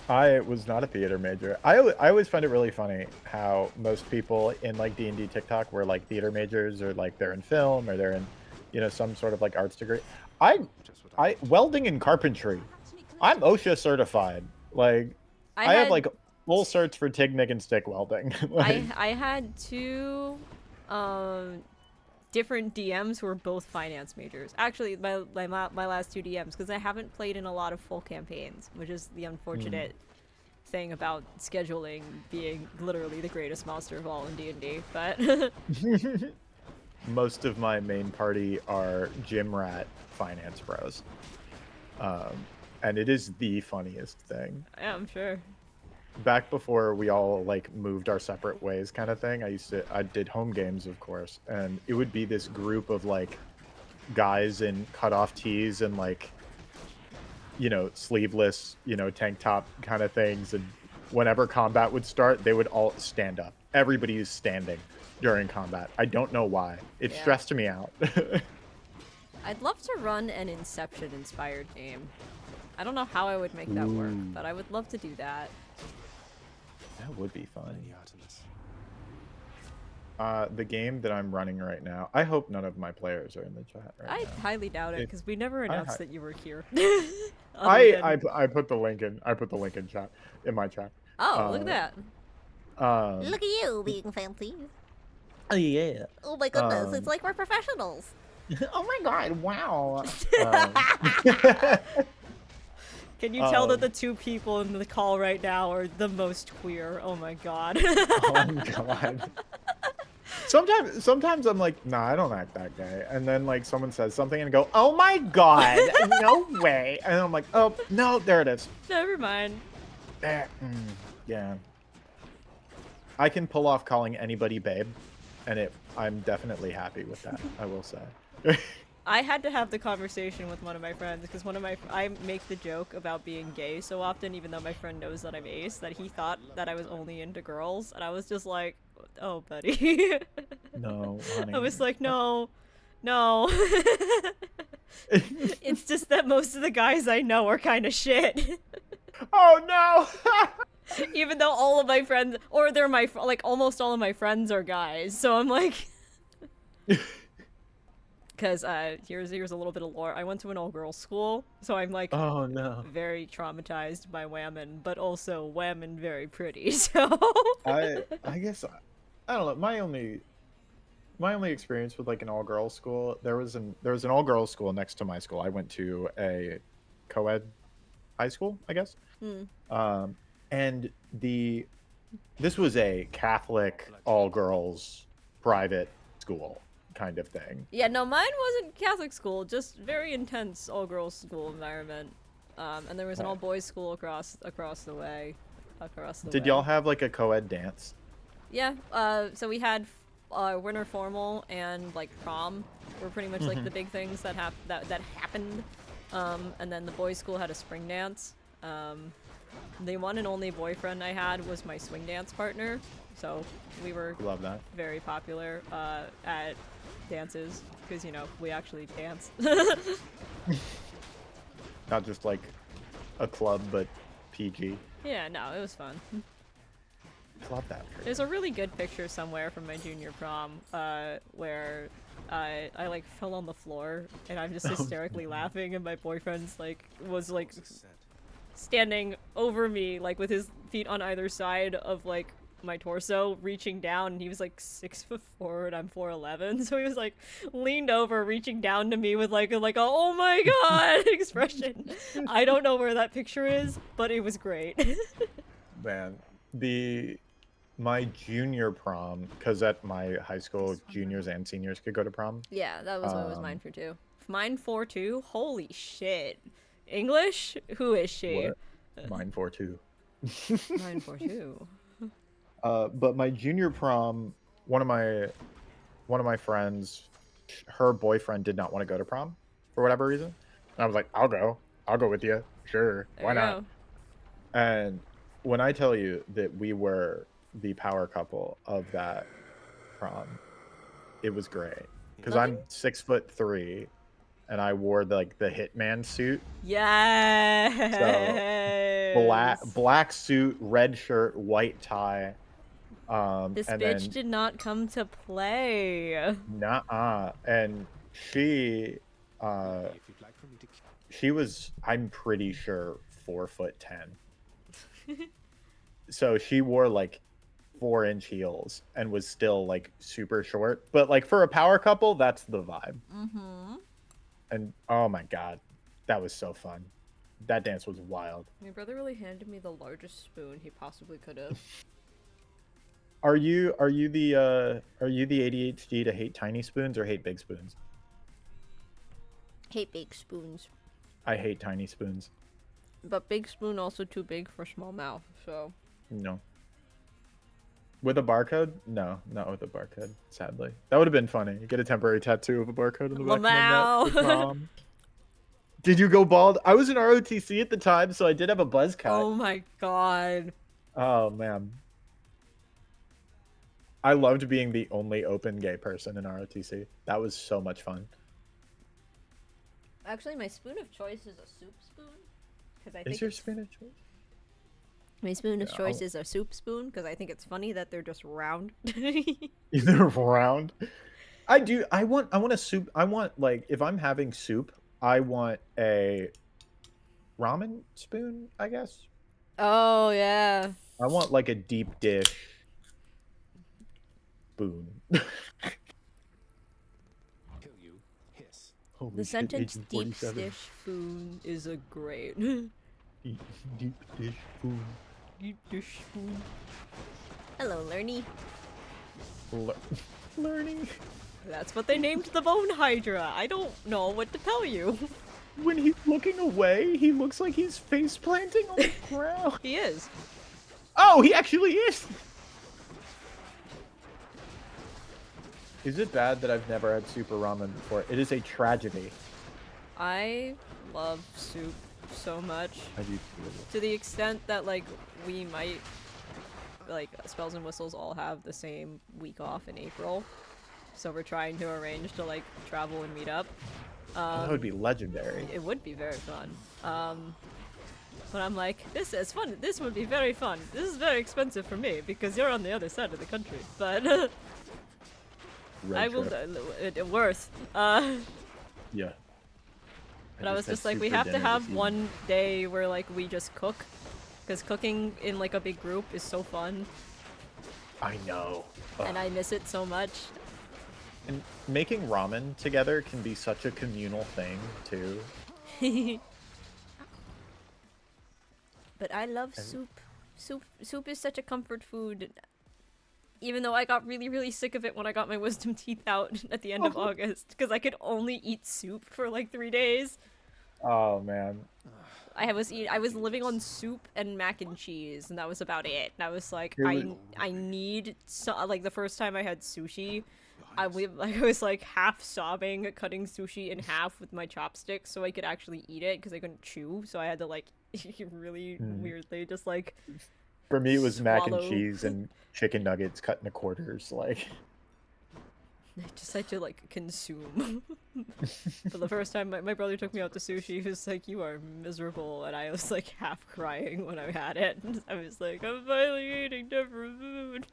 I was not a theater major. I always find it really funny how most people in like D&D TikTok were like theater majors or like they're in film or they're in, you know, some sort of like arts degree. I welding and carpentry. I'm OSHA certified. Like I have like full certs for TIG, MIG, and stick welding. Like, I had two different DMs who were both finance majors. Actually, my last two DMs, because I haven't played in a lot of full campaigns, which is the unfortunate thing about scheduling being literally the greatest monster of all in D&D. But most of my main party are gym rat finance bros, and it is the funniest thing. Yeah, I'm sure. Back before we all like moved our separate ways kind of thing, I did home games, of course, and it would be this group of like guys in cutoff tees and like, you know, sleeveless, you know, tank top kind of things, and whenever combat would start, they would all stand up. Everybody is standing during combat. I don't know why. It stressed me out. I'd love to run an Inception inspired game. I don't know how I would make that work, but I would love to do that. That would be fun. The game that I'm running right now, I hope none of my players are in the chat right now. I highly doubt it, because we never announced that you were here. I put the link in. I put the link in chat, in my chat. Oh, look at that. Look at you being fancy. Oh yeah. Oh my goodness, it's like we're professionals. Oh my god! Wow. Can you tell that the two people in the call right now are the most queer? Oh my god. Oh my god. Sometimes I'm like, nah, I don't act that gay. And then like someone says something and I go, oh my god, no way. And I'm like, oh no, there it is. Never mind. There. Yeah. I can pull off calling anybody babe, and I'm definitely happy with that, I will say. I had to have the conversation with one of my friends because I make the joke about being gay so often, even though my friend knows that I'm ace, that he thought that I was only into girls, and I was just like, oh, buddy. No, honey. I was like, no. It's just that most of the guys I know are kind of shit. Oh no! Even though all of my friends, or they're like almost all of my friends are guys, so I'm like. Because here's a little bit of lore. I went to an all-girls school, so I'm like, oh no, very traumatized by women, but also women very pretty. So I guess I don't know. My only experience with like an all-girls school, there was an all-girls school next to my school. I went to a co-ed high school, I guess. And this was a Catholic all-girls private school kind of thing. Yeah, no, mine wasn't Catholic school, just very intense all-girls school environment. And there was an all-boys school across the way. Did y'all have like a co-ed dance? Yeah, so we had winter formal and like prom were pretty much like the big things that happened. And then the boys' school had a spring dance. The one and only boyfriend I had was my swing dance partner, so we were very popular at dances because we actually dance. Not just like a club, but PG. Yeah, no, it was fun. Love that. There's a really good picture somewhere from my junior prom where I like fell on the floor and I'm just hysterically laughing, and my boyfriend's was standing over me like with his feet on either side of like my torso, reaching down, and he was like 6'4" and I'm 4'11", so he was like leaned over, reaching down to me with like a oh my god expression. I don't know where that picture is, but it was great. Man, my junior prom, because at my high school, juniors and seniors could go to prom. Yeah, that was what was mine for too. Mine 4-2. Holy shit. English? Who is she? What? Mine 4-2. Mine 4-2. But my junior prom, one of my friends, her boyfriend did not want to go to prom for whatever reason. And I was like, I'll go with you. Sure. Why not? And when I tell you that we were the power couple of that prom, it was great. Because I'm 6'3", and I wore the hitman suit. Yes. So black suit, red shirt, white tie. This bitch did not come to play. Nuh-uh. And she was, I'm pretty sure, 4'10". So she wore like 4-inch heels and was still like super short. But like for a power couple, that's the vibe. And oh my god, that was so fun. That dance was wild. My brother really handed me the largest spoon he possibly could have. Are you the ADHD to hate tiny spoons or hate big spoons? Hate big spoons. I hate tiny spoons. But big spoon also too big for small mouth, so. No. With a barcode? No, not with a barcode, sadly. That would have been funny. You get a temporary tattoo of a barcode on the back of my neck. Did you go bald? I was in ROTC at the time, so I did have a buzz cut. Oh my god. Oh, man. I loved being the only open gay person in ROTC. That was so much fun. Actually, my spoon of choice is a soup spoon. I think is your spoon of choice? My spoon of choice is a soup spoon, because I think it's funny that they're just round. They're round? I want a soup. I want, like, if I'm having soup, I want a ramen spoon, I guess. Oh, yeah. I want, like, a deep dish spoon. The sentence deep dish spoon is a great. Deep, deep dish food. Deep dish food. Hello, Lerny. Learning. That's what they named the bone hydra. I don't know what to tell you. When he's looking away, he looks like he's face planting on the ground. He is. Oh, he actually is. Is it bad that I've never had super ramen before? It is a tragedy. I love soup so much. I do too. To the extent that, like, we might, like, Spells and Whistles all have the same week off in April. So we're trying to arrange to, like, travel and meet up. That would be legendary. It would be very fun. But I'm like, this is fun. This would be very fun. This is very expensive for me because you're on the other side of the country. But I will worth. Yeah. But I was just like, we have to have one day where like we just cook, because cooking in like a big group is so fun. I know. And I miss it so much. And making ramen together can be such a communal thing too. But I love soup. Soup is such a comfort food. Even though I got really, really sick of it when I got my wisdom teeth out at the end of August, because I could only eat soup for like 3 days. Oh man. I was living on soup and mac and cheese, and that was about it. And I was like, I need like the first time I had sushi, I was like half sobbing, cutting sushi in half with my chopsticks so I could actually eat it because I couldn't chew. So I had to like really weirdly just like. For me, it was mac and swallow. cheese and chicken nuggets cut into quarters. Like, I just had to like consume. But the first time my brother took me out to sushi, he was like, "You are miserable," and I was like half crying when I had it. I was like, "I'm finally eating different food."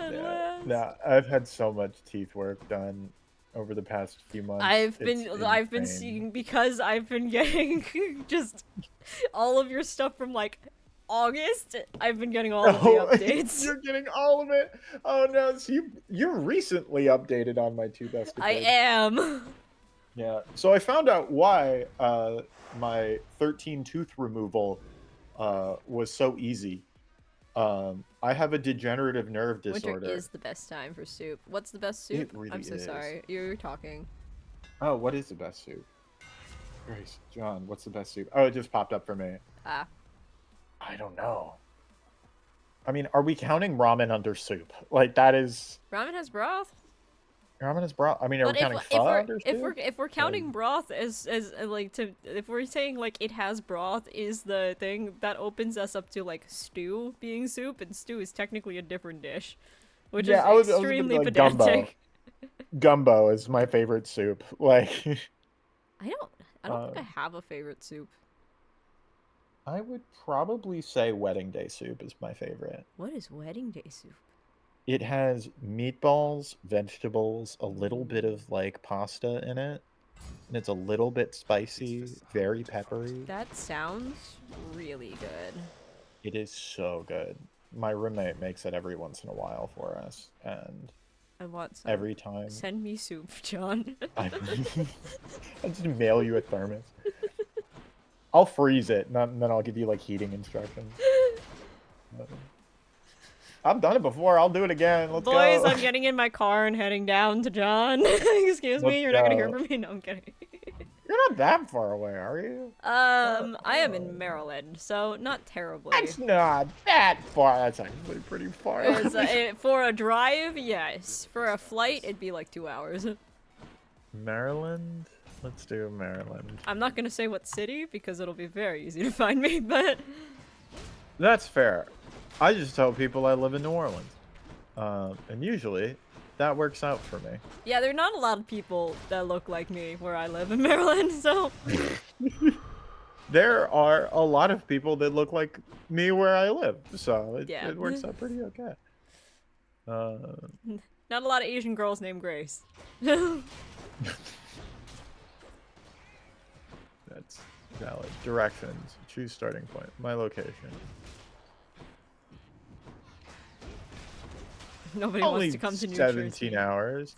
At last. Yeah, I've had so much teeth work done over the past few months. I've It's been insane. seeing, because I've been getting just all of your stuff from like August. I've been getting all of the updates. You're getting all of it. Oh no, so you're recently updated on my tooth escapade. I am. Yeah. So I found out why my 13 tooth removal was so easy. I have a degenerative nerve disorder. Winter is the best time for soup. What's the best soup? It really I'm so is. sorry. You're talking. Oh, what is the best soup? Grace, John, what's the best soup? Oh, it just popped up for me. Ah. I don't know. I mean, are we counting ramen under soup? Like, that is... Ramen has broth. Ramen is broth. I mean, are we counting pho under soup? If we're counting broth as like if we're saying like it has broth is the thing, that opens us up to like stew being soup, and stew is technically a different dish, which is extremely like pedantic. Gumbo is my favorite soup. Like, I don't think I have a favorite soup. I would probably say wedding day soup is my favorite. What is wedding day soup? It has meatballs, vegetables, a little bit of like pasta in it, and it's a little bit spicy, very peppery. That sounds really good. It is so good. My roommate makes it every once in a while for us, and I want some. every time Send me soup, John. I just mail you a thermos. I'll freeze it, and then I'll give you like heating instructions. I've done it before. I'll do it again. Let's Boys, go. I'm getting in my car and heading down to John. Excuse me, you're not gonna hear from me. No, I'm kidding. You're not that far away, are you? I am in Maryland, so not terribly. That's not that far. That's actually pretty far. For a drive, yes. For a flight, it'd be like 2 hours. Maryland? Let's do Maryland. I'm not gonna say what city because it'll be very easy to find me, but That's fair. I just tell people I live in New Orleans. And usually, that works out for me. yeah, there are not a lot of people that look like me where I live in Maryland, so There are a lot of people that look like me where I live, so Yeah. it works out pretty okay. not a lot of Asian girls named Grace. That's valid. Directions. Choose starting point. My location. Nobody Only wants to come to New 17 Jersey. hours.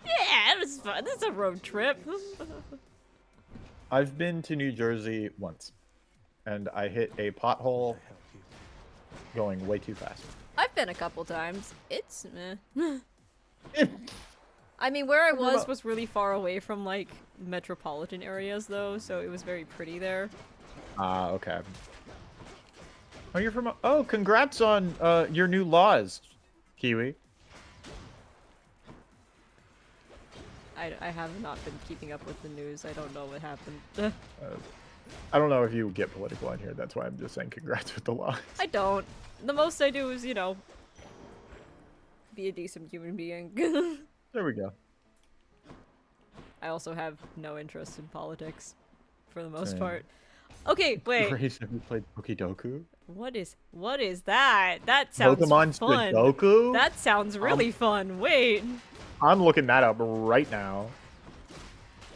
Yeah, it was fun. This is a road trip. I've been to New Jersey once, and I hit a pothole going way too fast. I've been a couple times. It's meh. I mean, where I was really far away from, like, metropolitan areas, though, so it was very pretty there. Ah, okay. Oh, you're from... Oh, congrats on your new laws, Kiwi. I have not been keeping up with the news. I don't know what happened. I don't know if you get political on here. That's why I'm just saying congrats with the laws. I don't. The most I do is, you know, be a decent human being. There we go. I also have no interest in politics, for the most part. Okay, wait. Grace, have you played Pokidoku? What is that? That sounds Pokemon fun. Sudoku? That sounds really fun. Wait. I'm looking that up right now.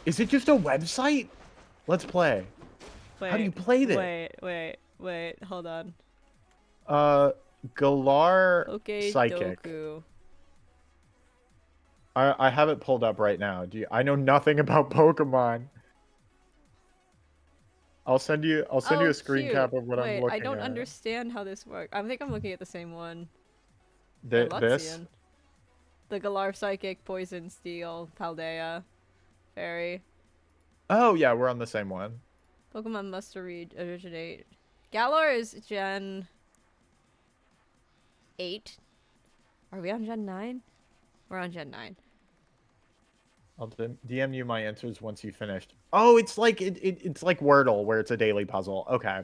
Is it just a website? Let's play. Wait. How do you play this? Wait. Hold on. Galar Okay, Psychic. Doku. I have it pulled up right now. I know nothing about Pokemon. I'll send you a screen cute. cap of what I'm looking at. I don't understand how this works. I think I'm looking at the same one. This? Luxian. The Galar Psychic, Poison, Steel, Paldea, Fairy. Oh yeah, we're on the same one. Pokemon must originate. Galar is Gen 8. Are we on Gen 9? We're on Gen 9. I'll DM you my answers once you finished. Oh, it's like it's like Wordle, where it's a daily puzzle. Okay.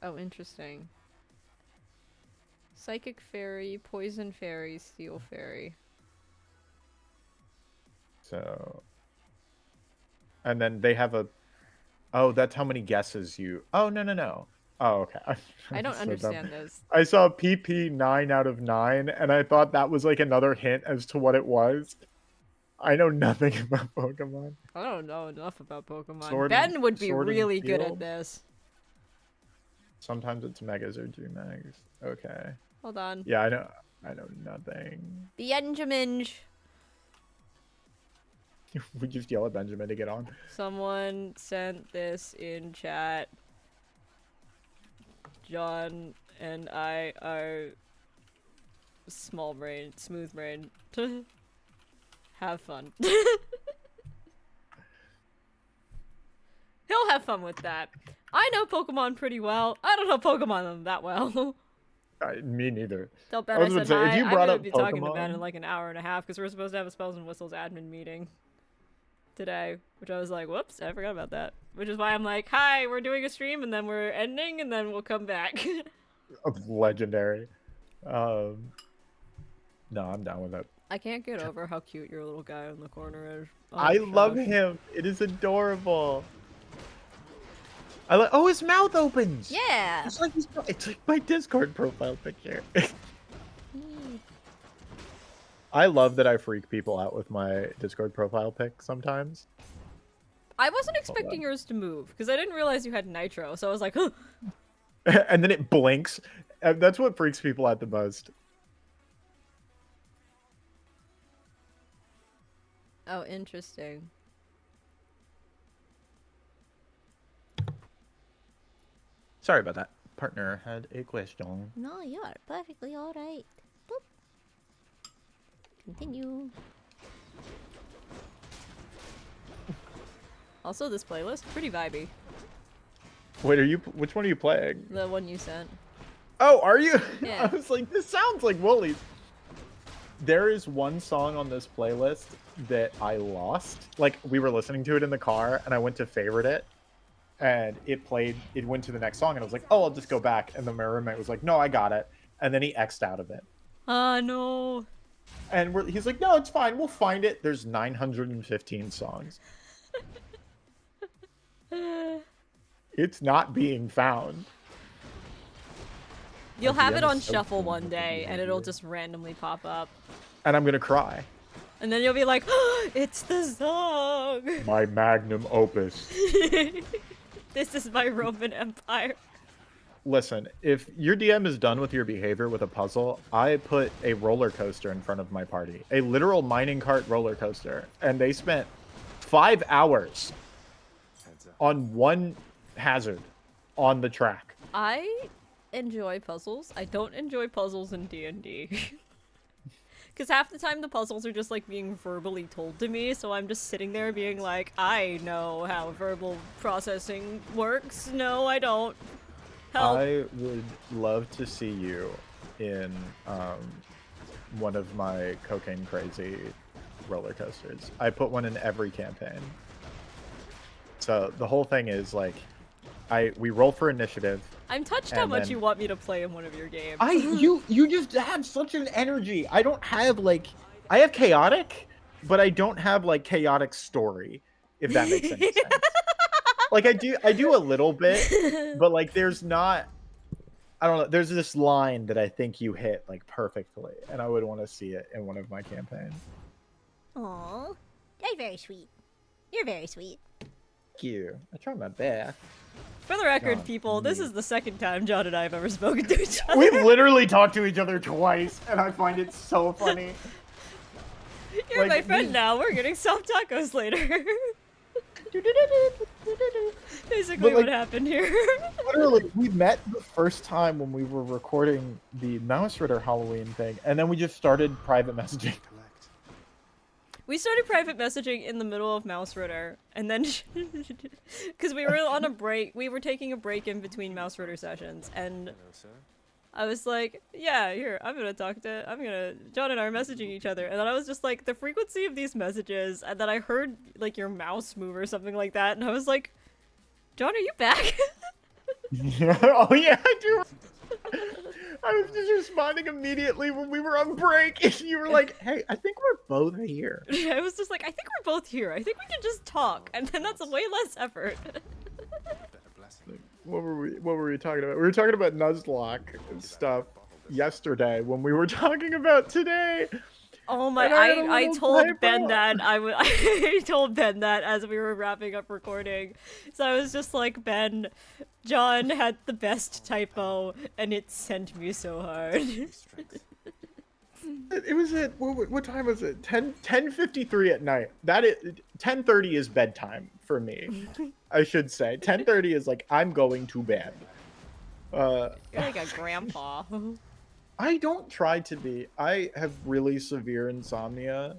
Oh, interesting. Psychic Fairy, Poison Fairy, Steel Fairy. So, and then they have a. Oh, that's how many guesses you. Oh no. Oh, okay. I don't understand this. I saw PP 9 out of 9, and I thought that was like another hint as to what it was. I know nothing about Pokemon. I don't know enough about Pokemon. Sword Ben would be Sword and really good at Shield? this. Sometimes it's Megas or G-Mags. Okay. Hold on. Yeah, I know nothing. Benjamin. We just yell at Benjamin to get on. Someone sent this in chat. John and I are small brain, smooth brain. Have fun. He'll have fun with that. I know Pokemon pretty well. I don't know Pokemon that well. Me neither. Tell Ben I said hi. If you I'm brought gonna up be talking to Pokemon- Ben in like an hour and a half because we're supposed to have a Spells and Whistles admin meeting today, which I was like, whoops, I forgot about that. Which is why I'm like, hi, we're doing a stream and then we're ending and then we'll come back. Legendary. No, I'm down with it. I can't get over how cute your little guy in the corner is. Oh, I love gosh. him. It is adorable. I like. Oh, his mouth opens. Yeah. It's like my Discord profile picture. I love that I freak people out with my Discord profile pic sometimes. I wasn't expecting yours to move because I didn't realize you had nitro, so I was like, huh. And then it blinks. And that's what freaks people out the most. Oh, interesting. Sorry about that. Partner had a question. No, you are perfectly alright. Boop. Continue. Also, this playlist, pretty vibey. Wait, which one are you playing? The one you sent. Oh, are you? Yeah. I was like, this sounds like Woolies. There is one song on this playlist that I lost. Like, we were listening to it in the car, and I went to favorite it, and it played. It went to the next song, and I was like, oh, I'll just go back. And then my roommate was like, no, I got it. And then he X'd out of it. Ah, no. And he's like, no, it's fine. We'll find it. There's 915 songs. It's not being found. You'll At the have it end on is so shuffle cool. one day, and it'll just randomly pop up. And I'm going to cry. And then you'll be like, oh, it's the song! My magnum opus. This is my Roman Empire. Listen, if your DM is done with your behavior with a puzzle, I put a roller coaster in front of my party. A literal mining cart roller coaster. And they spent 5 hours on one hazard on the track. I enjoy puzzles. I don't enjoy puzzles in D&D. Because half the time the puzzles are just like being verbally told to me, so I'm just sitting there being like, I know how verbal processing works. No, I don't. Help. I would love to see you in one of my cocaine crazy roller coasters. I put one in every campaign. So the whole thing is like, we roll for initiative. I'm touched how much you want me to play in one of your games. You just have such an energy. I don't have like, I have chaotic, but I don't have like chaotic story, if that makes any sense. Like I do a little bit, but like there's not, I don't know, there's this line that I think you hit like perfectly, and I would want to see it in one of my campaigns. Aw, you're very sweet. You're very sweet. Thank you. I tried my best. For the record, God, people, this is the second time John and I have ever spoken to each other. We've literally talked to each other twice, and I find it so funny. You're like, my friend now. We're getting soft tacos later. Basically like, what happened here. Literally, we met the first time when we were recording the Mouse Ritter Halloween thing, and then we just started private messaging. We started private messaging in the middle of Mouse Ritter, and then because we were on a break, we were taking a break in between Mouse Ritter sessions, and I was like, yeah, here, John and I are messaging each other, and then I was just like, the frequency of these messages, and then I heard like your mouse move or something like that, and I was like, John, are you back? Yeah. Oh yeah, I do. I was just responding immediately when we were on break, and you were like, "Hey, I think we're both here." I was just like, I think we're both here. I think we can just talk, and then that's way less effort. What were we talking about? We were talking about Nuzlocke and stuff yesterday when we were talking about today. Oh my! I told Ben that I told Ben that as we were wrapping up recording, so I was just like, Ben, John had the best typo, and it sent me so hard. It was at what time was it? 10:53 at night. That is 10:30 is bedtime for me. I should say 10:30 is like I'm going to bed. You're like a grandpa. I don't try to be. I have really severe insomnia.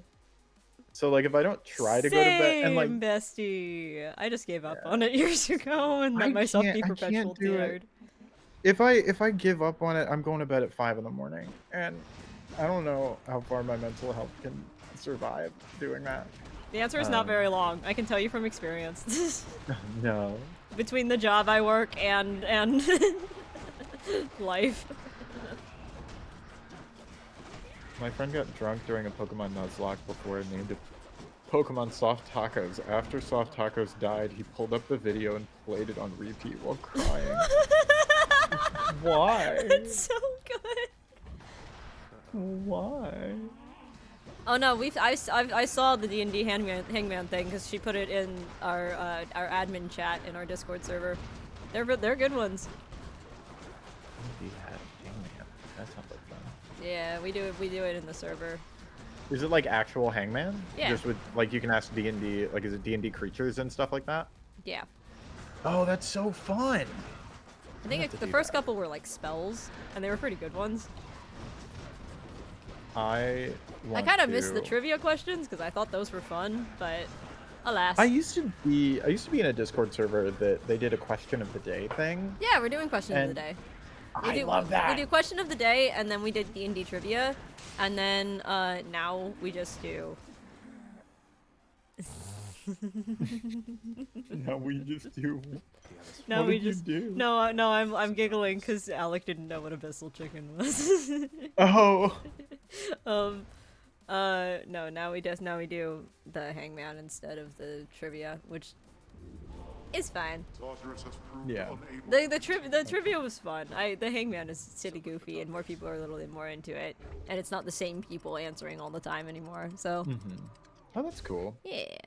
So like if I don't try to go to bed and like bestie, I just gave up on it years ago and let myself be perpetual tired. If I give up on it, I'm going to bed at 5 in the morning, and I don't know how far my mental health can survive doing that. The answer is not very long. I can tell you from experience. No. Between the job I work and life. My friend got drunk during a Pokemon Nuzlocke before and named it Pokemon Soft Tacos. After Soft Tacos died, he pulled up the video and played it on repeat while crying. Why? It's so good. Why? Oh no, I saw the D&D hangman thing because she put it in our admin chat in our Discord server. They're good ones. That sounds like fun. Yeah, we do it in the server. Is it like actual hangman? Yeah. Just with like you can ask D&D, like is it D&D creatures and stuff like that? Yeah. Oh, that's so fun. I think the first couple were like spells, and they were pretty good ones. I kind of missed the trivia questions because I thought those were fun, but alas. I used to be in a Discord server that they did a question of the day thing. Yeah, we're doing question of the day. I love that. We do question of the day, and then we did D&D trivia, and then now we just do. No, we just do. No, what we did you just do? No, I'm giggling because Alec didn't know what abyssal chicken was. Oh. No, now we do the hangman instead of the trivia, which is fine. Yeah. The trivia was fun. The hangman is silly goofy, and more people are a little bit more into it, and it's not the same people answering all the time anymore. So. Oh, that's cool. Yeah.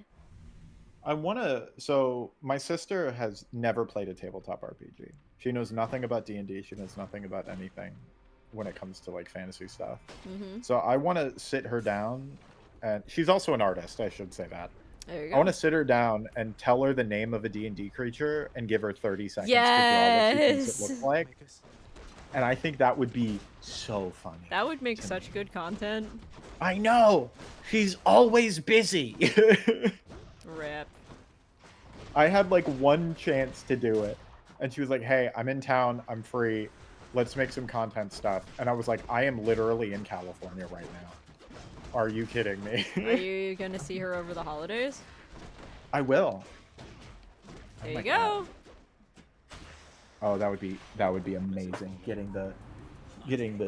So my sister has never played a tabletop RPG. She knows nothing about D&D. She knows nothing about anything when it comes to like fantasy stuff. So I want to sit her down, and she's also an artist. I should say that. There you I go. want to sit her down and tell her the name of a D&D creature and give her 30 seconds to draw what she thinks it looks Yes. like. And I think that would be so funny. That would make to such me. good content. I know! She's always busy! Rip. I had like one chance to do it. And she was like, hey, I'm in town. I'm free. Let's make some content stuff. And I was like, I am literally in California right now. Are you kidding me? Are you gonna see her over the holidays? I will. There my you go. God. Oh, that would be amazing. Getting the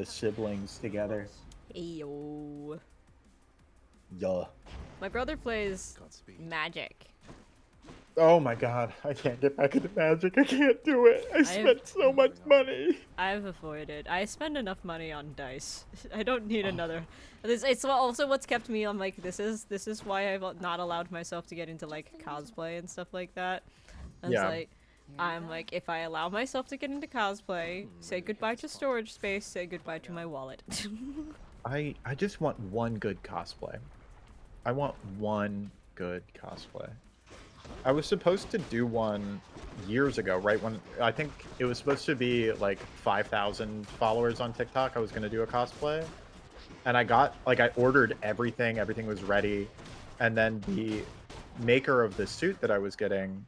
siblings together. Ayo. Yeah. My brother plays Magic. Oh my god, I can't get back into Magic. I can't do it. I spent so much money. I've avoided. I spend enough money on dice. I don't need another. It's also what's kept me on like this is why I've not allowed myself to get into like cosplay and stuff like that. I'm like if I allow myself to get into cosplay, say goodbye to storage space, say goodbye to my wallet. I just want one good cosplay. I want one good cosplay. I was supposed to do one years ago, right when I think it was supposed to be like 5,000 followers on TikTok. I was going to do a cosplay, and I ordered everything. Everything was ready, and then the maker of the suit that I was getting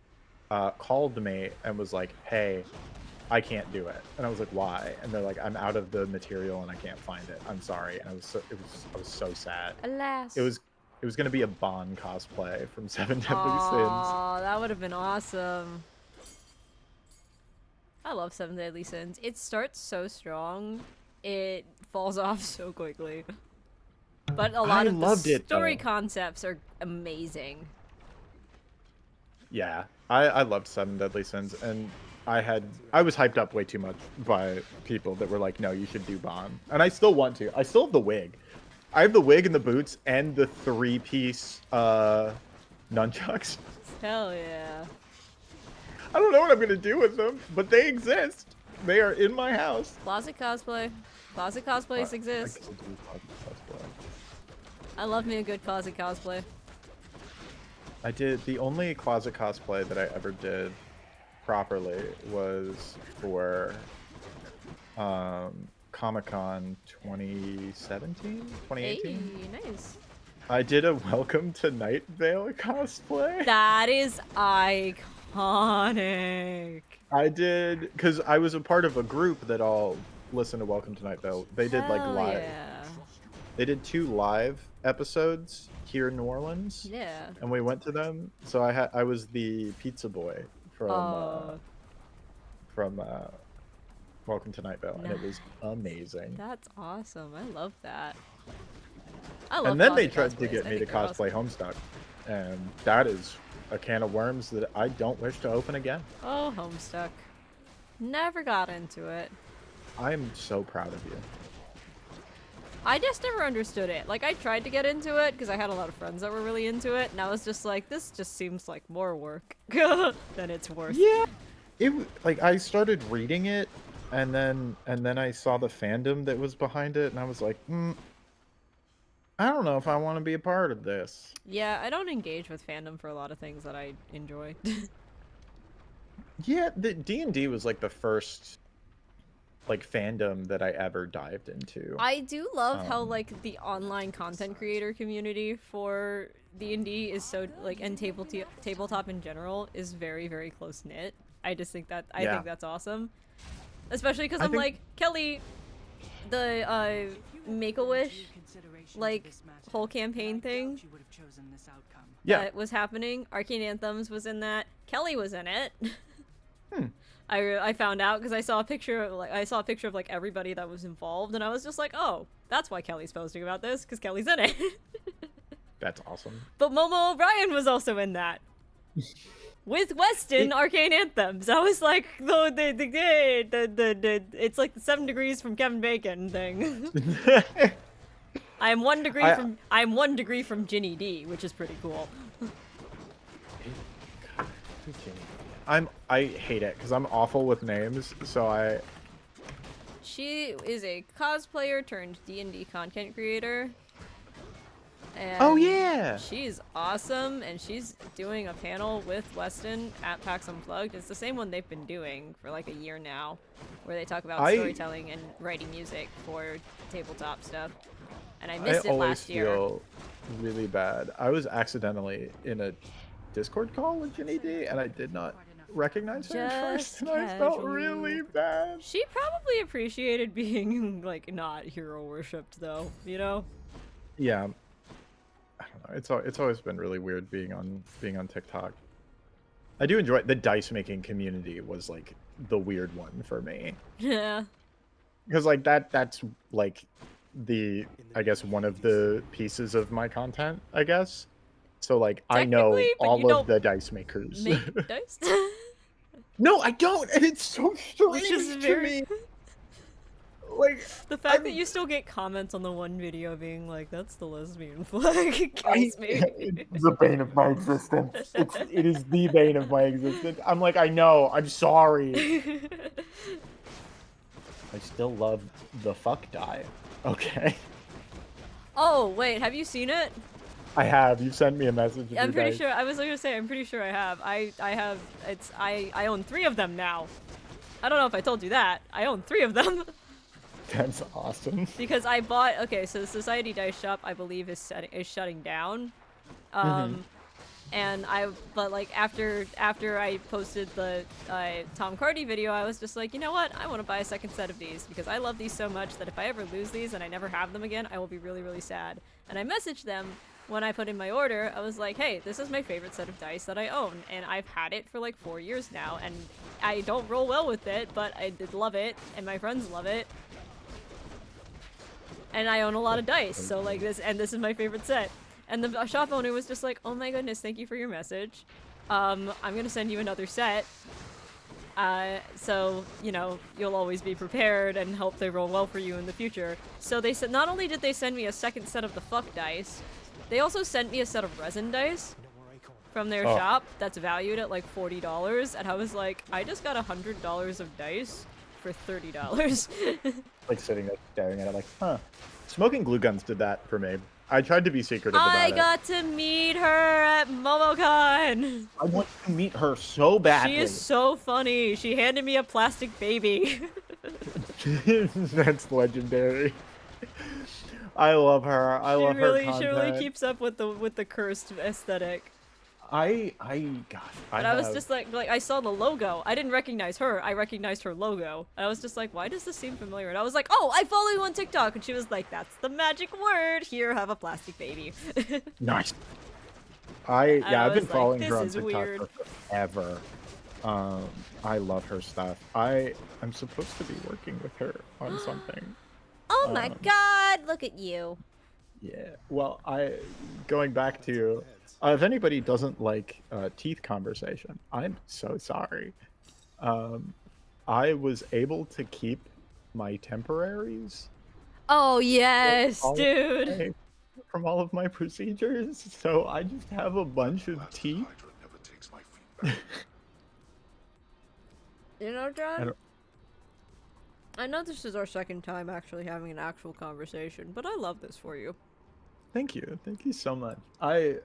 called me and was like, "Hey, I can't do it." And I was like, "Why?" And they're like, "I'm out of the material and I can't find it. I'm sorry." And I was so sad. Alas. It was gonna be a Bond cosplay from Seven Deadly Sins. Oh, that would have been awesome. I love Seven Deadly Sins. It starts so strong, it falls off so quickly. But a lot of the story concepts are amazing. Yeah, I loved Seven Deadly Sins, and I was hyped up way too much by people that were like, "No, you should do Bond," and I still want to. I still have the wig. I have the wig and the boots and the 3-piece nunchucks. Hell yeah. I don't know what I'm gonna do with them, but they exist. They are in my house. Closet cosplay. Closet cosplays exist. I love me a good closet cosplay. I did the only closet cosplay that I ever did properly was for Comic-Con 2017, 2018. Hey, nice. I did a Welcome to Night Vale cosplay. That is iconic. I did, because I was a part of a group that all listened to Welcome to Night Vale. They did like live. Yeah. They did 2 live episodes here in New Orleans. Yeah. And we went to them. So I was the pizza boy from Welcome to Night Vale, and it was amazing. That's awesome. I love that. I love And then they closet tried to cosplays. get I me to think they're cosplay awesome. Homestuck, and that is a can of worms that I don't wish to open again. Oh, Homestuck. Never got into it. I'm so proud of you. I just never understood it. Like, I tried to get into it because I had a lot of friends that were really into it, and I was just like, this just seems like more work than it's worth. Yeah. Like I started reading it, and then I saw the fandom that was behind it, and I was like, I don't know if I want to be a part of this. Yeah, I don't engage with fandom for a lot of things that I enjoy. Yeah, the D&D was like the first like fandom that I ever dived into. I do love how like the online content creator community for D&D is so like, and tabletop in general is very, very close knit. I just think that I think that's awesome, especially because I'm like Kelly, the Make-A-Wish like whole campaign thing that was happening. Arcane Anthems was in that. Kelly was in it. I found out because I saw a picture of like everybody that was involved, and I was just like, oh, that's why Kelly's posting about this, because Kelly's in it. That's awesome. But Momo O'Brien was also in that. With Weston Arcane Anthems. I was like, it's like the 7 degrees from Kevin Bacon thing. I'm 1 degree from Ginny D, which is pretty cool. I hate it because I'm awful with names, so She is a cosplayer turned D&D content creator. And Oh yeah. she's awesome, and she's doing a panel with Weston at PAX Unplugged. It's the same one they've been doing for like a year now, where they talk about storytelling and writing music for tabletop stuff. And I missed it last year. I always feel really bad. I was accidentally in a Discord call with Ginny D, and I did not recognize her at first, and I felt really bad. She probably appreciated being like not hero worshipped, though. You know? Yeah. I don't know. It's always been really weird being on TikTok. I do enjoy the dice making community was like the weird one for me. Yeah. Because like that's like I guess one of the pieces of my content, I guess. So like I know all of the dice makers. Make dice? No, I don't, and it's so strange Which is to me. Like the fact that you still get comments on the one video being like, "That's the lesbian flag," kills me. It's the bane of my existence. It is the bane of my existence. I'm like, I know. I'm sorry. I still love the fuck die. Okay. Oh wait, have you seen it? I have. You sent me a message. I'm pretty sure. I was gonna say, I'm pretty sure I have. I have. I own 3 of them now. I don't know if I told you that. I own 3 of them. That's awesome. Because I bought. Okay, so the Society Dice Shop, I believe, is shutting down. And but like after I posted the Tom Cardy video, I was just like, you know what? I want to buy a second set of these because I love these so much that if I ever lose these and I never have them again, I will be really, really sad. And I messaged them when I put in my order. I was like, hey, this is my favorite set of dice that I own, and I've had it for like 4 years now, and I don't roll well with it, but I did love it, and my friends love it. And I own a lot of dice, so like this is my favorite set. And the shop owner was just like, oh my goodness, thank you for your message. I'm gonna send you another set. So, you know, you'll always be prepared and hope they roll well for you in the future. So they said, not only did they send me a second set of the fuck dice, they also sent me a set of resin dice from their shop that's valued at like $40. And I was like, I just got $100 of dice for $30. Like sitting there staring at it like, huh. Smoking glue guns did that for me. I tried to be secretive about it. I got to meet her at MomoCon. I want to meet her so badly. She is so funny. She handed me a plastic baby. That's legendary. I love her. I love her content. She really keeps up with the cursed aesthetic. Gosh. But I was just like I saw the logo. I didn't recognize her. I recognized her logo. And I was just like, why does this seem familiar? And I was like, oh, I follow you on TikTok. And she was like, that's the magic word. Here, have a plastic baby. Nice. I've been following her on is TikTok weird. for forever. I love her stuff. I'm supposed to be working with her on something. Oh my god, look at you. Yeah. Well, going back to if anybody doesn't like teeth conversation, I'm so sorry. I was able to keep my temporaries. Oh yes, dude. From all of my procedures, so I just have a bunch of teeth. You know, John? I know this is our second time actually having an actual conversation, but I love this for you. Thank you so much. I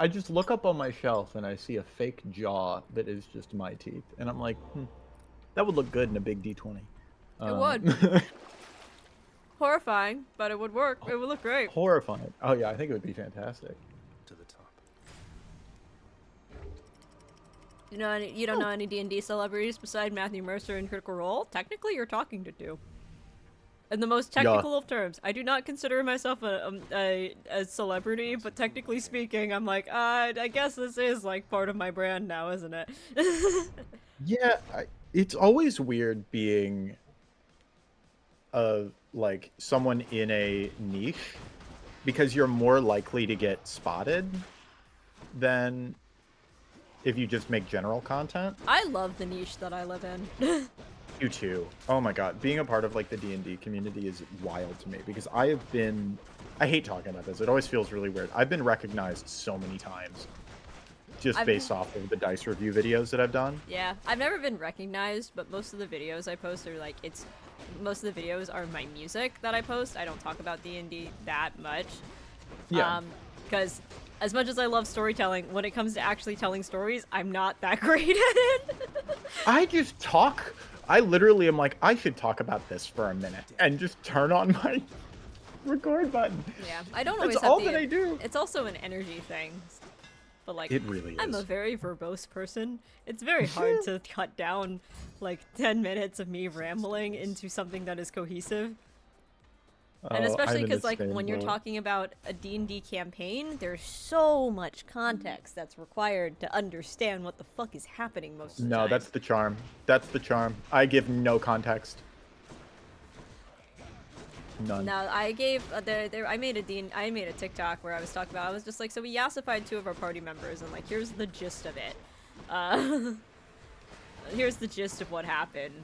just look up on my shelf and I see a fake jaw that is just my teeth, and I'm like, that would look good in a big D20. It would. Horrifying, but it would work. It would look great. Horrifying. Oh yeah, I think it would be fantastic. To the top. You don't know any D&D celebrities beside Matthew Mercer and Critical Role? Technically, you're talking to 2. In the most technical of terms, I do not consider myself a celebrity, but technically speaking, I'm like, I guess this is like part of my brand now, isn't it? Yeah, it's always weird being like someone in a niche, because you're more likely to get spotted than if you just make general content. I love the niche that I live in. You too. Oh my god, being a part of like the D&D community is wild to me, because I hate talking about this, it always feels really weird. I've been recognized so many times just based off of the dice review videos that I've done. Yeah, I've never been recognized, but most of the videos I post are like, most of the videos are my music that I post. I don't talk about D&D that much. Yeah. Because as much as I love storytelling, when it comes to actually telling stories, I'm not that great at it. I just talk. I literally am like, I should talk about this for a minute, and just turn on my record button. Yeah, I don't always That's have all the, that I do. It's also an energy thing. But like, It really is. I'm a very verbose person. It's very hard to cut down like 10 minutes of me rambling into something that is cohesive. And Oh, especially I'm in because the like same when you're boat. talking about a D&D campaign, there's so much context that's required to understand what the fuck is happening most of the time. No, that's the charm. That's the charm. I give no context. None. Now I gave I made a TikTok where I was talking about, I was just like, so we yassified 2 of our party members and like here's the gist of it. Here's the gist of what happened.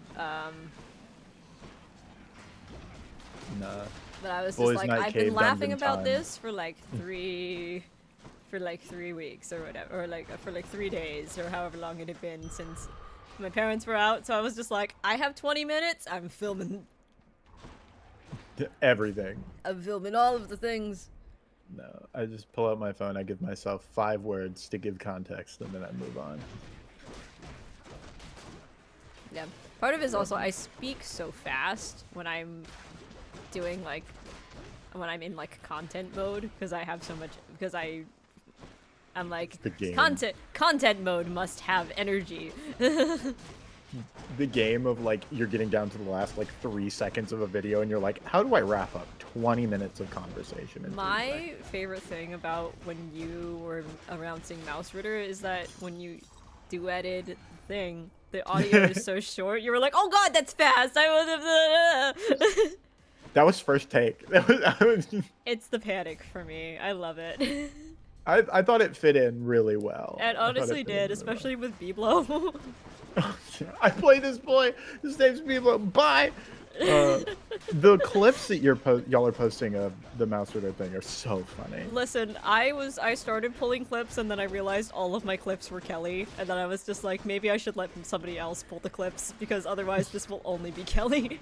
Nah. But I was Boys' just like, night I've been cave laughing dungeon about time. this for like 3 weeks or whatever, or like for like 3 days or however long it had been since my parents were out. So I was just like, I have 20 minutes. I'm filming Everything. all of the things. No, I just pull out my phone. I give myself 5 words to give context, and then I move on. Yeah. Part of it is also I speak so fast when I'm doing like when I'm in like content mode because I have so much I'm like The game. content mode must have energy. The game of like you're getting down to the last like 3 seconds of a video, and you're like, how do I wrap up 20 minutes of conversation? In 3 My seconds? favorite thing about when you were announcing Mouse Ritter is that when you duetted thing, the audio is so short. You were like, "Oh God, that's fast!" That was first take. It's the panic for me. I love it. I thought it fit in really well. It I thought honestly fit in did, really especially with Biblo. well. I play this boy. His name's Bebo. Bye. The clips that y'all are posting of the Mouse Ritter thing are so funny. Listen, I started pulling clips and then I realized all of my clips were Kelly, and then I was just like, maybe I should let somebody else pull the clips because otherwise this will only be Kelly.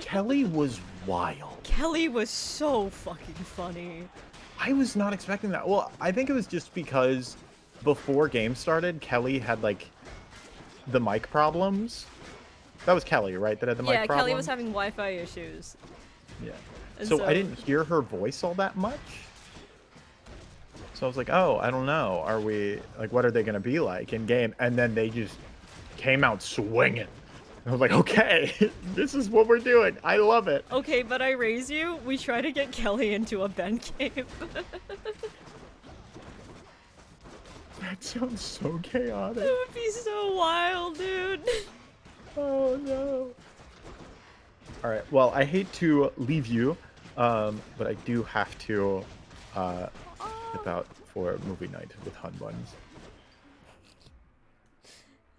Kelly was wild. Kelly was so fucking funny. I was not expecting that. Well, I think it was just because before game started, Kelly had like the mic problems. That was Kelly, right? That had the mic problem? Yeah, Kelly was having Wi-Fi issues. Yeah. And So I didn't hear her voice all that much. So I was like, oh, I don't know. Are we, like, what are they going to be like in game? And then they just came out swinging. I was like, okay, this is what we're doing. I love it. Okay, but I raise you, we try to get Kelly into a Ben game. That sounds so chaotic. It would be so wild, dude. Oh, no. All right. Well, I hate to leave you, but I do have to step out for movie night with Hun Buns.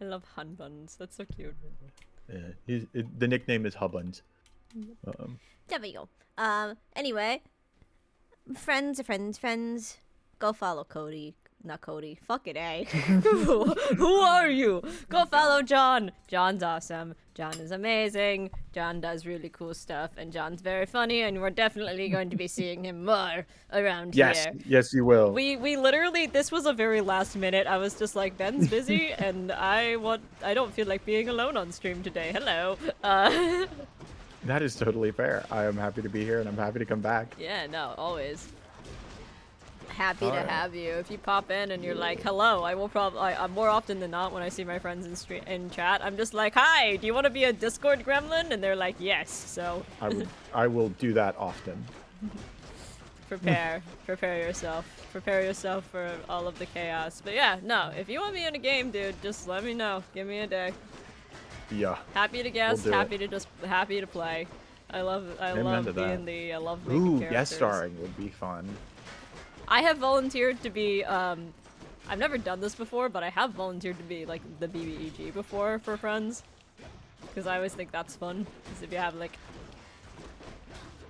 I love Hun Buns. That's so cute. Yeah, the nickname is Hubbuns. There we go. Anyway, friends are friends. Go follow Cody. Not Cody. Fuck it, eh? Who are you? Go follow John. John's awesome. John is amazing. John does really cool stuff, and John's very funny, and we're definitely going to be seeing him more around Yes, here. yes, you will. We literally, this was a very last minute. I was just like, Ben's busy, and I don't feel like being alone on stream today. Hello. That is totally fair. I am happy to be here, and I'm happy to come back. Yeah, no, always. Happy to Alright. have you. If you pop in and you're like, hello, I will probably, more often than not when I see my friends in chat, I'm just like, hi, do you want to be a Discord gremlin? And they're like, yes, so I will do that often. prepare yourself for all of the chaos. But yeah, no, if you want me in a game, dude, just let me know. Give me a day. Yeah. Happy to guest, We'll do happy to play. I love Amen to that. D&D. I love making Ooh, characters. guest starring would be fun. I have volunteered to be, I've never done this before, but I have volunteered to be, like, the BBEG before for friends. Because I always think that's fun, because if you have, like...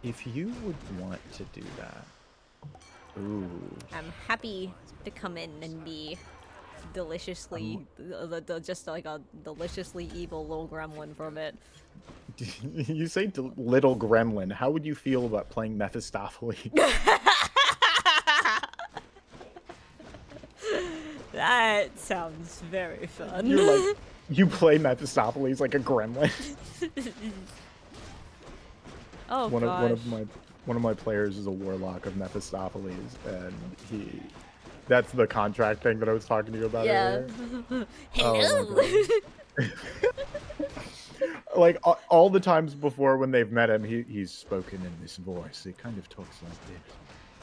If you would want to do that. Ooh. I'm happy to come in and be deliciously, just like a deliciously evil little gremlin from it. You say little gremlin. How would you feel about playing Mephistopheles? That sounds very fun. You're like, you play Mephistopheles like a gremlin. Oh one gosh. of my players is a warlock of Mephistopheles, and that's the contract thing that I was talking to you about earlier. Hello. Like all the times before when they've met him, he's spoken in this voice. He kind of talks like this.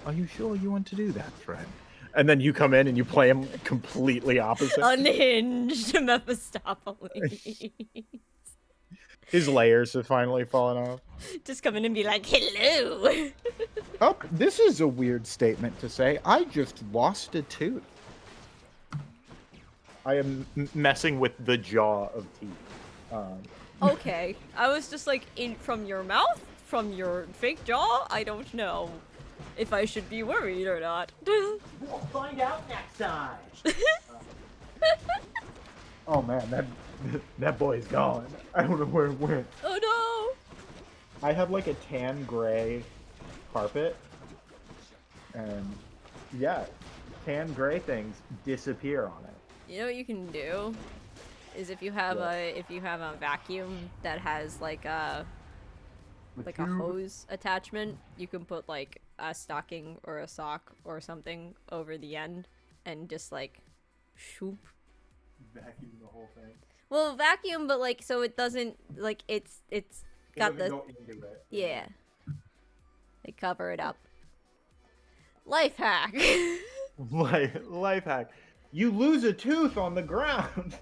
Are you sure you want to do that, friend? And then you come in and you play him completely opposite. Unhinged Mephistopheles. His layers have finally fallen off. Just come in and be like, hello. Oh, this is a weird statement to say. I just lost a tooth. I am messing with the jaw of teeth. Okay, I was just like, from your mouth? From your fake jaw? I don't know if I should be worried or not. We'll find out next time. Oh man, that boy's gone. I don't know where it went. Oh no! I have like a tan gray carpet, and yeah, tan gray things disappear on it. You know what you can do? Is if you have a vacuum that has like a hose attachment, you can put like a stocking or a sock or something over the end and just like shoop. Vacuum the whole thing. Well, vacuum, but like so it doesn't like it's got the Go into it. yeah. They cover it up. Life hack. Life hack. You lose a tooth on the ground.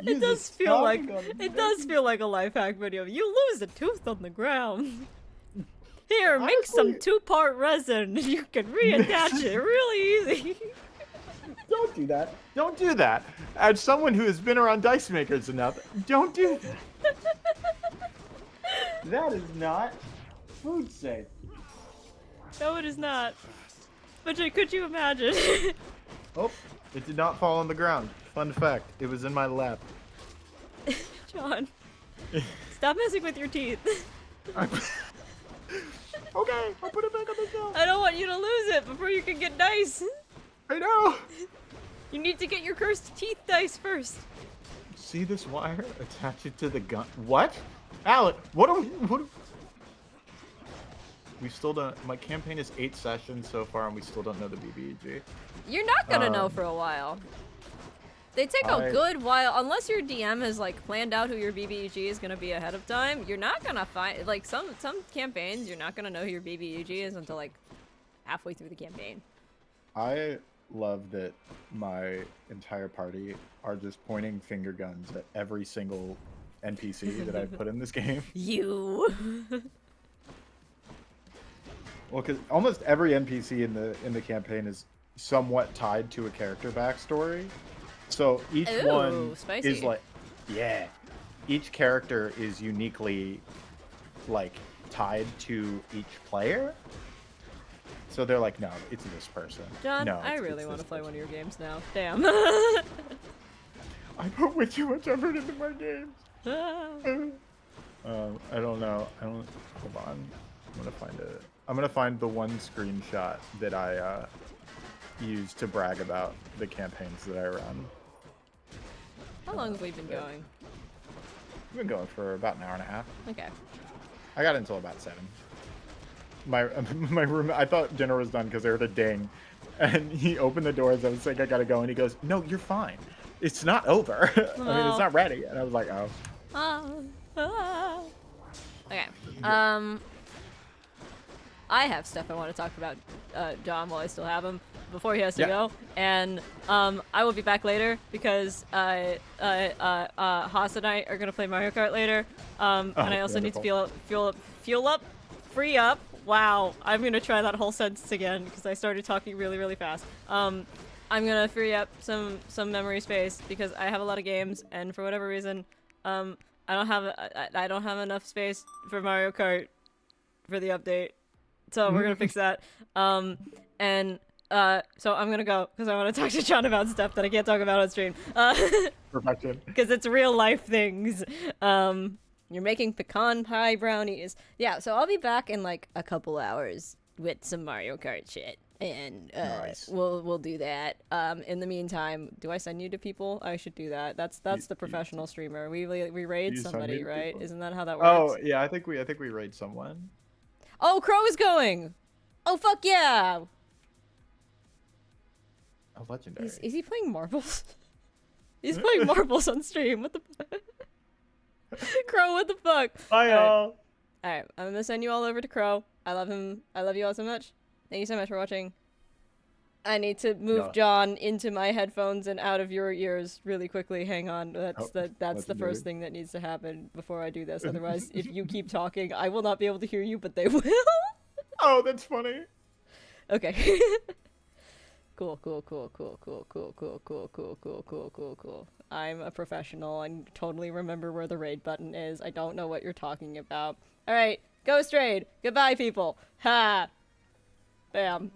It does feel like a life hack video. You lose a tooth on the ground. Here, make some 2-part resin. You can reattach it really easy. Don't do that. Don't do that. As someone who has been around dice makers enough, don't do that. That is not food safe. No, it is not. But could you imagine? Oh, it did not fall on the ground. Fun fact, it was in my lap. John, stop messing with your teeth. Okay, I'll put it back on the shelf. I don't want you to lose it before you can get dice. I know. You need to get your cursed teeth dice first. See this wire? Attach it to the gun. What? Alec, what are we... We still don't... My campaign is 8 sessions so far, and we still don't know the BBEG. You're not gonna know for a while. They take a good while, unless your DM has like planned out who your BBEG is gonna be ahead of time. You're not gonna find like some campaigns. You're not gonna know who your BBEG is until like halfway through the campaign. I love that my entire party are just pointing finger guns at every single NPC that I've put in this game. You. Well, because almost every NPC in the campaign is somewhat tied to a character backstory. So each one spicy. is like, yeah, each character is uniquely like tied to each player. So they're like, no, it's this person. John, no, I really want to play one of your games now. Damn. I put way too much effort into my games. I don't know. Hold on. I'm gonna find it. I'm gonna find the one screenshot that I use to brag about the campaigns that I run. How long have we been going? We've been going for about an hour and a half. Okay. I got until about 7. My room. I thought dinner was done because I heard a ding, and he opened the doors. I was like, I gotta go, and he goes, "No, you're fine. It's not over. I mean, it's not ready." And I was like, "Oh." Okay. I have stuff I want to talk about, John, while I still have him, before he has to go. And I will be back later because Haas and I are gonna play Mario Kart later. And I also need to free up. Wow, I'm gonna try that whole sentence again because I started talking really, really fast. I'm gonna free up some memory space because I have a lot of games, and for whatever reason, I don't have enough space for Mario Kart for the update. So we're gonna fix that. So I'm gonna go because I want to talk to John about stuff that I can't talk about on stream. Perfection. Because it's real life things. You're making pecan pie brownies. Yeah, so I'll be back in like a couple hours with some Mario Kart shit. And Nice. we'll do that. In the meantime, do I send you to people? I should do that. That's the professional streamer. We raid you send me somebody, to right? people? Isn't that how that works? Oh yeah, I think we raid someone. Oh, Crow is going. Oh fuck yeah! Oh, legendary. Is he playing marbles? He's playing marbles on stream. What the fuck? Crow, what the fuck? Bye, y'all. Alright, I'm gonna send you all over to Crow. I love him. I love you all so much. Thank you so much for watching. I need to move Yeah. John into my headphones and out of your ears really quickly. Hang on. That's the legendary. first thing that needs to happen before I do this. Otherwise, if you keep talking, I will not be able to hear you, but they will. Oh, that's funny. Okay. Cool. I'm a professional and totally remember where the raid button is. I don't know what you're talking about. Alright, Ghost Raid. Goodbye, people. Ha! Bam.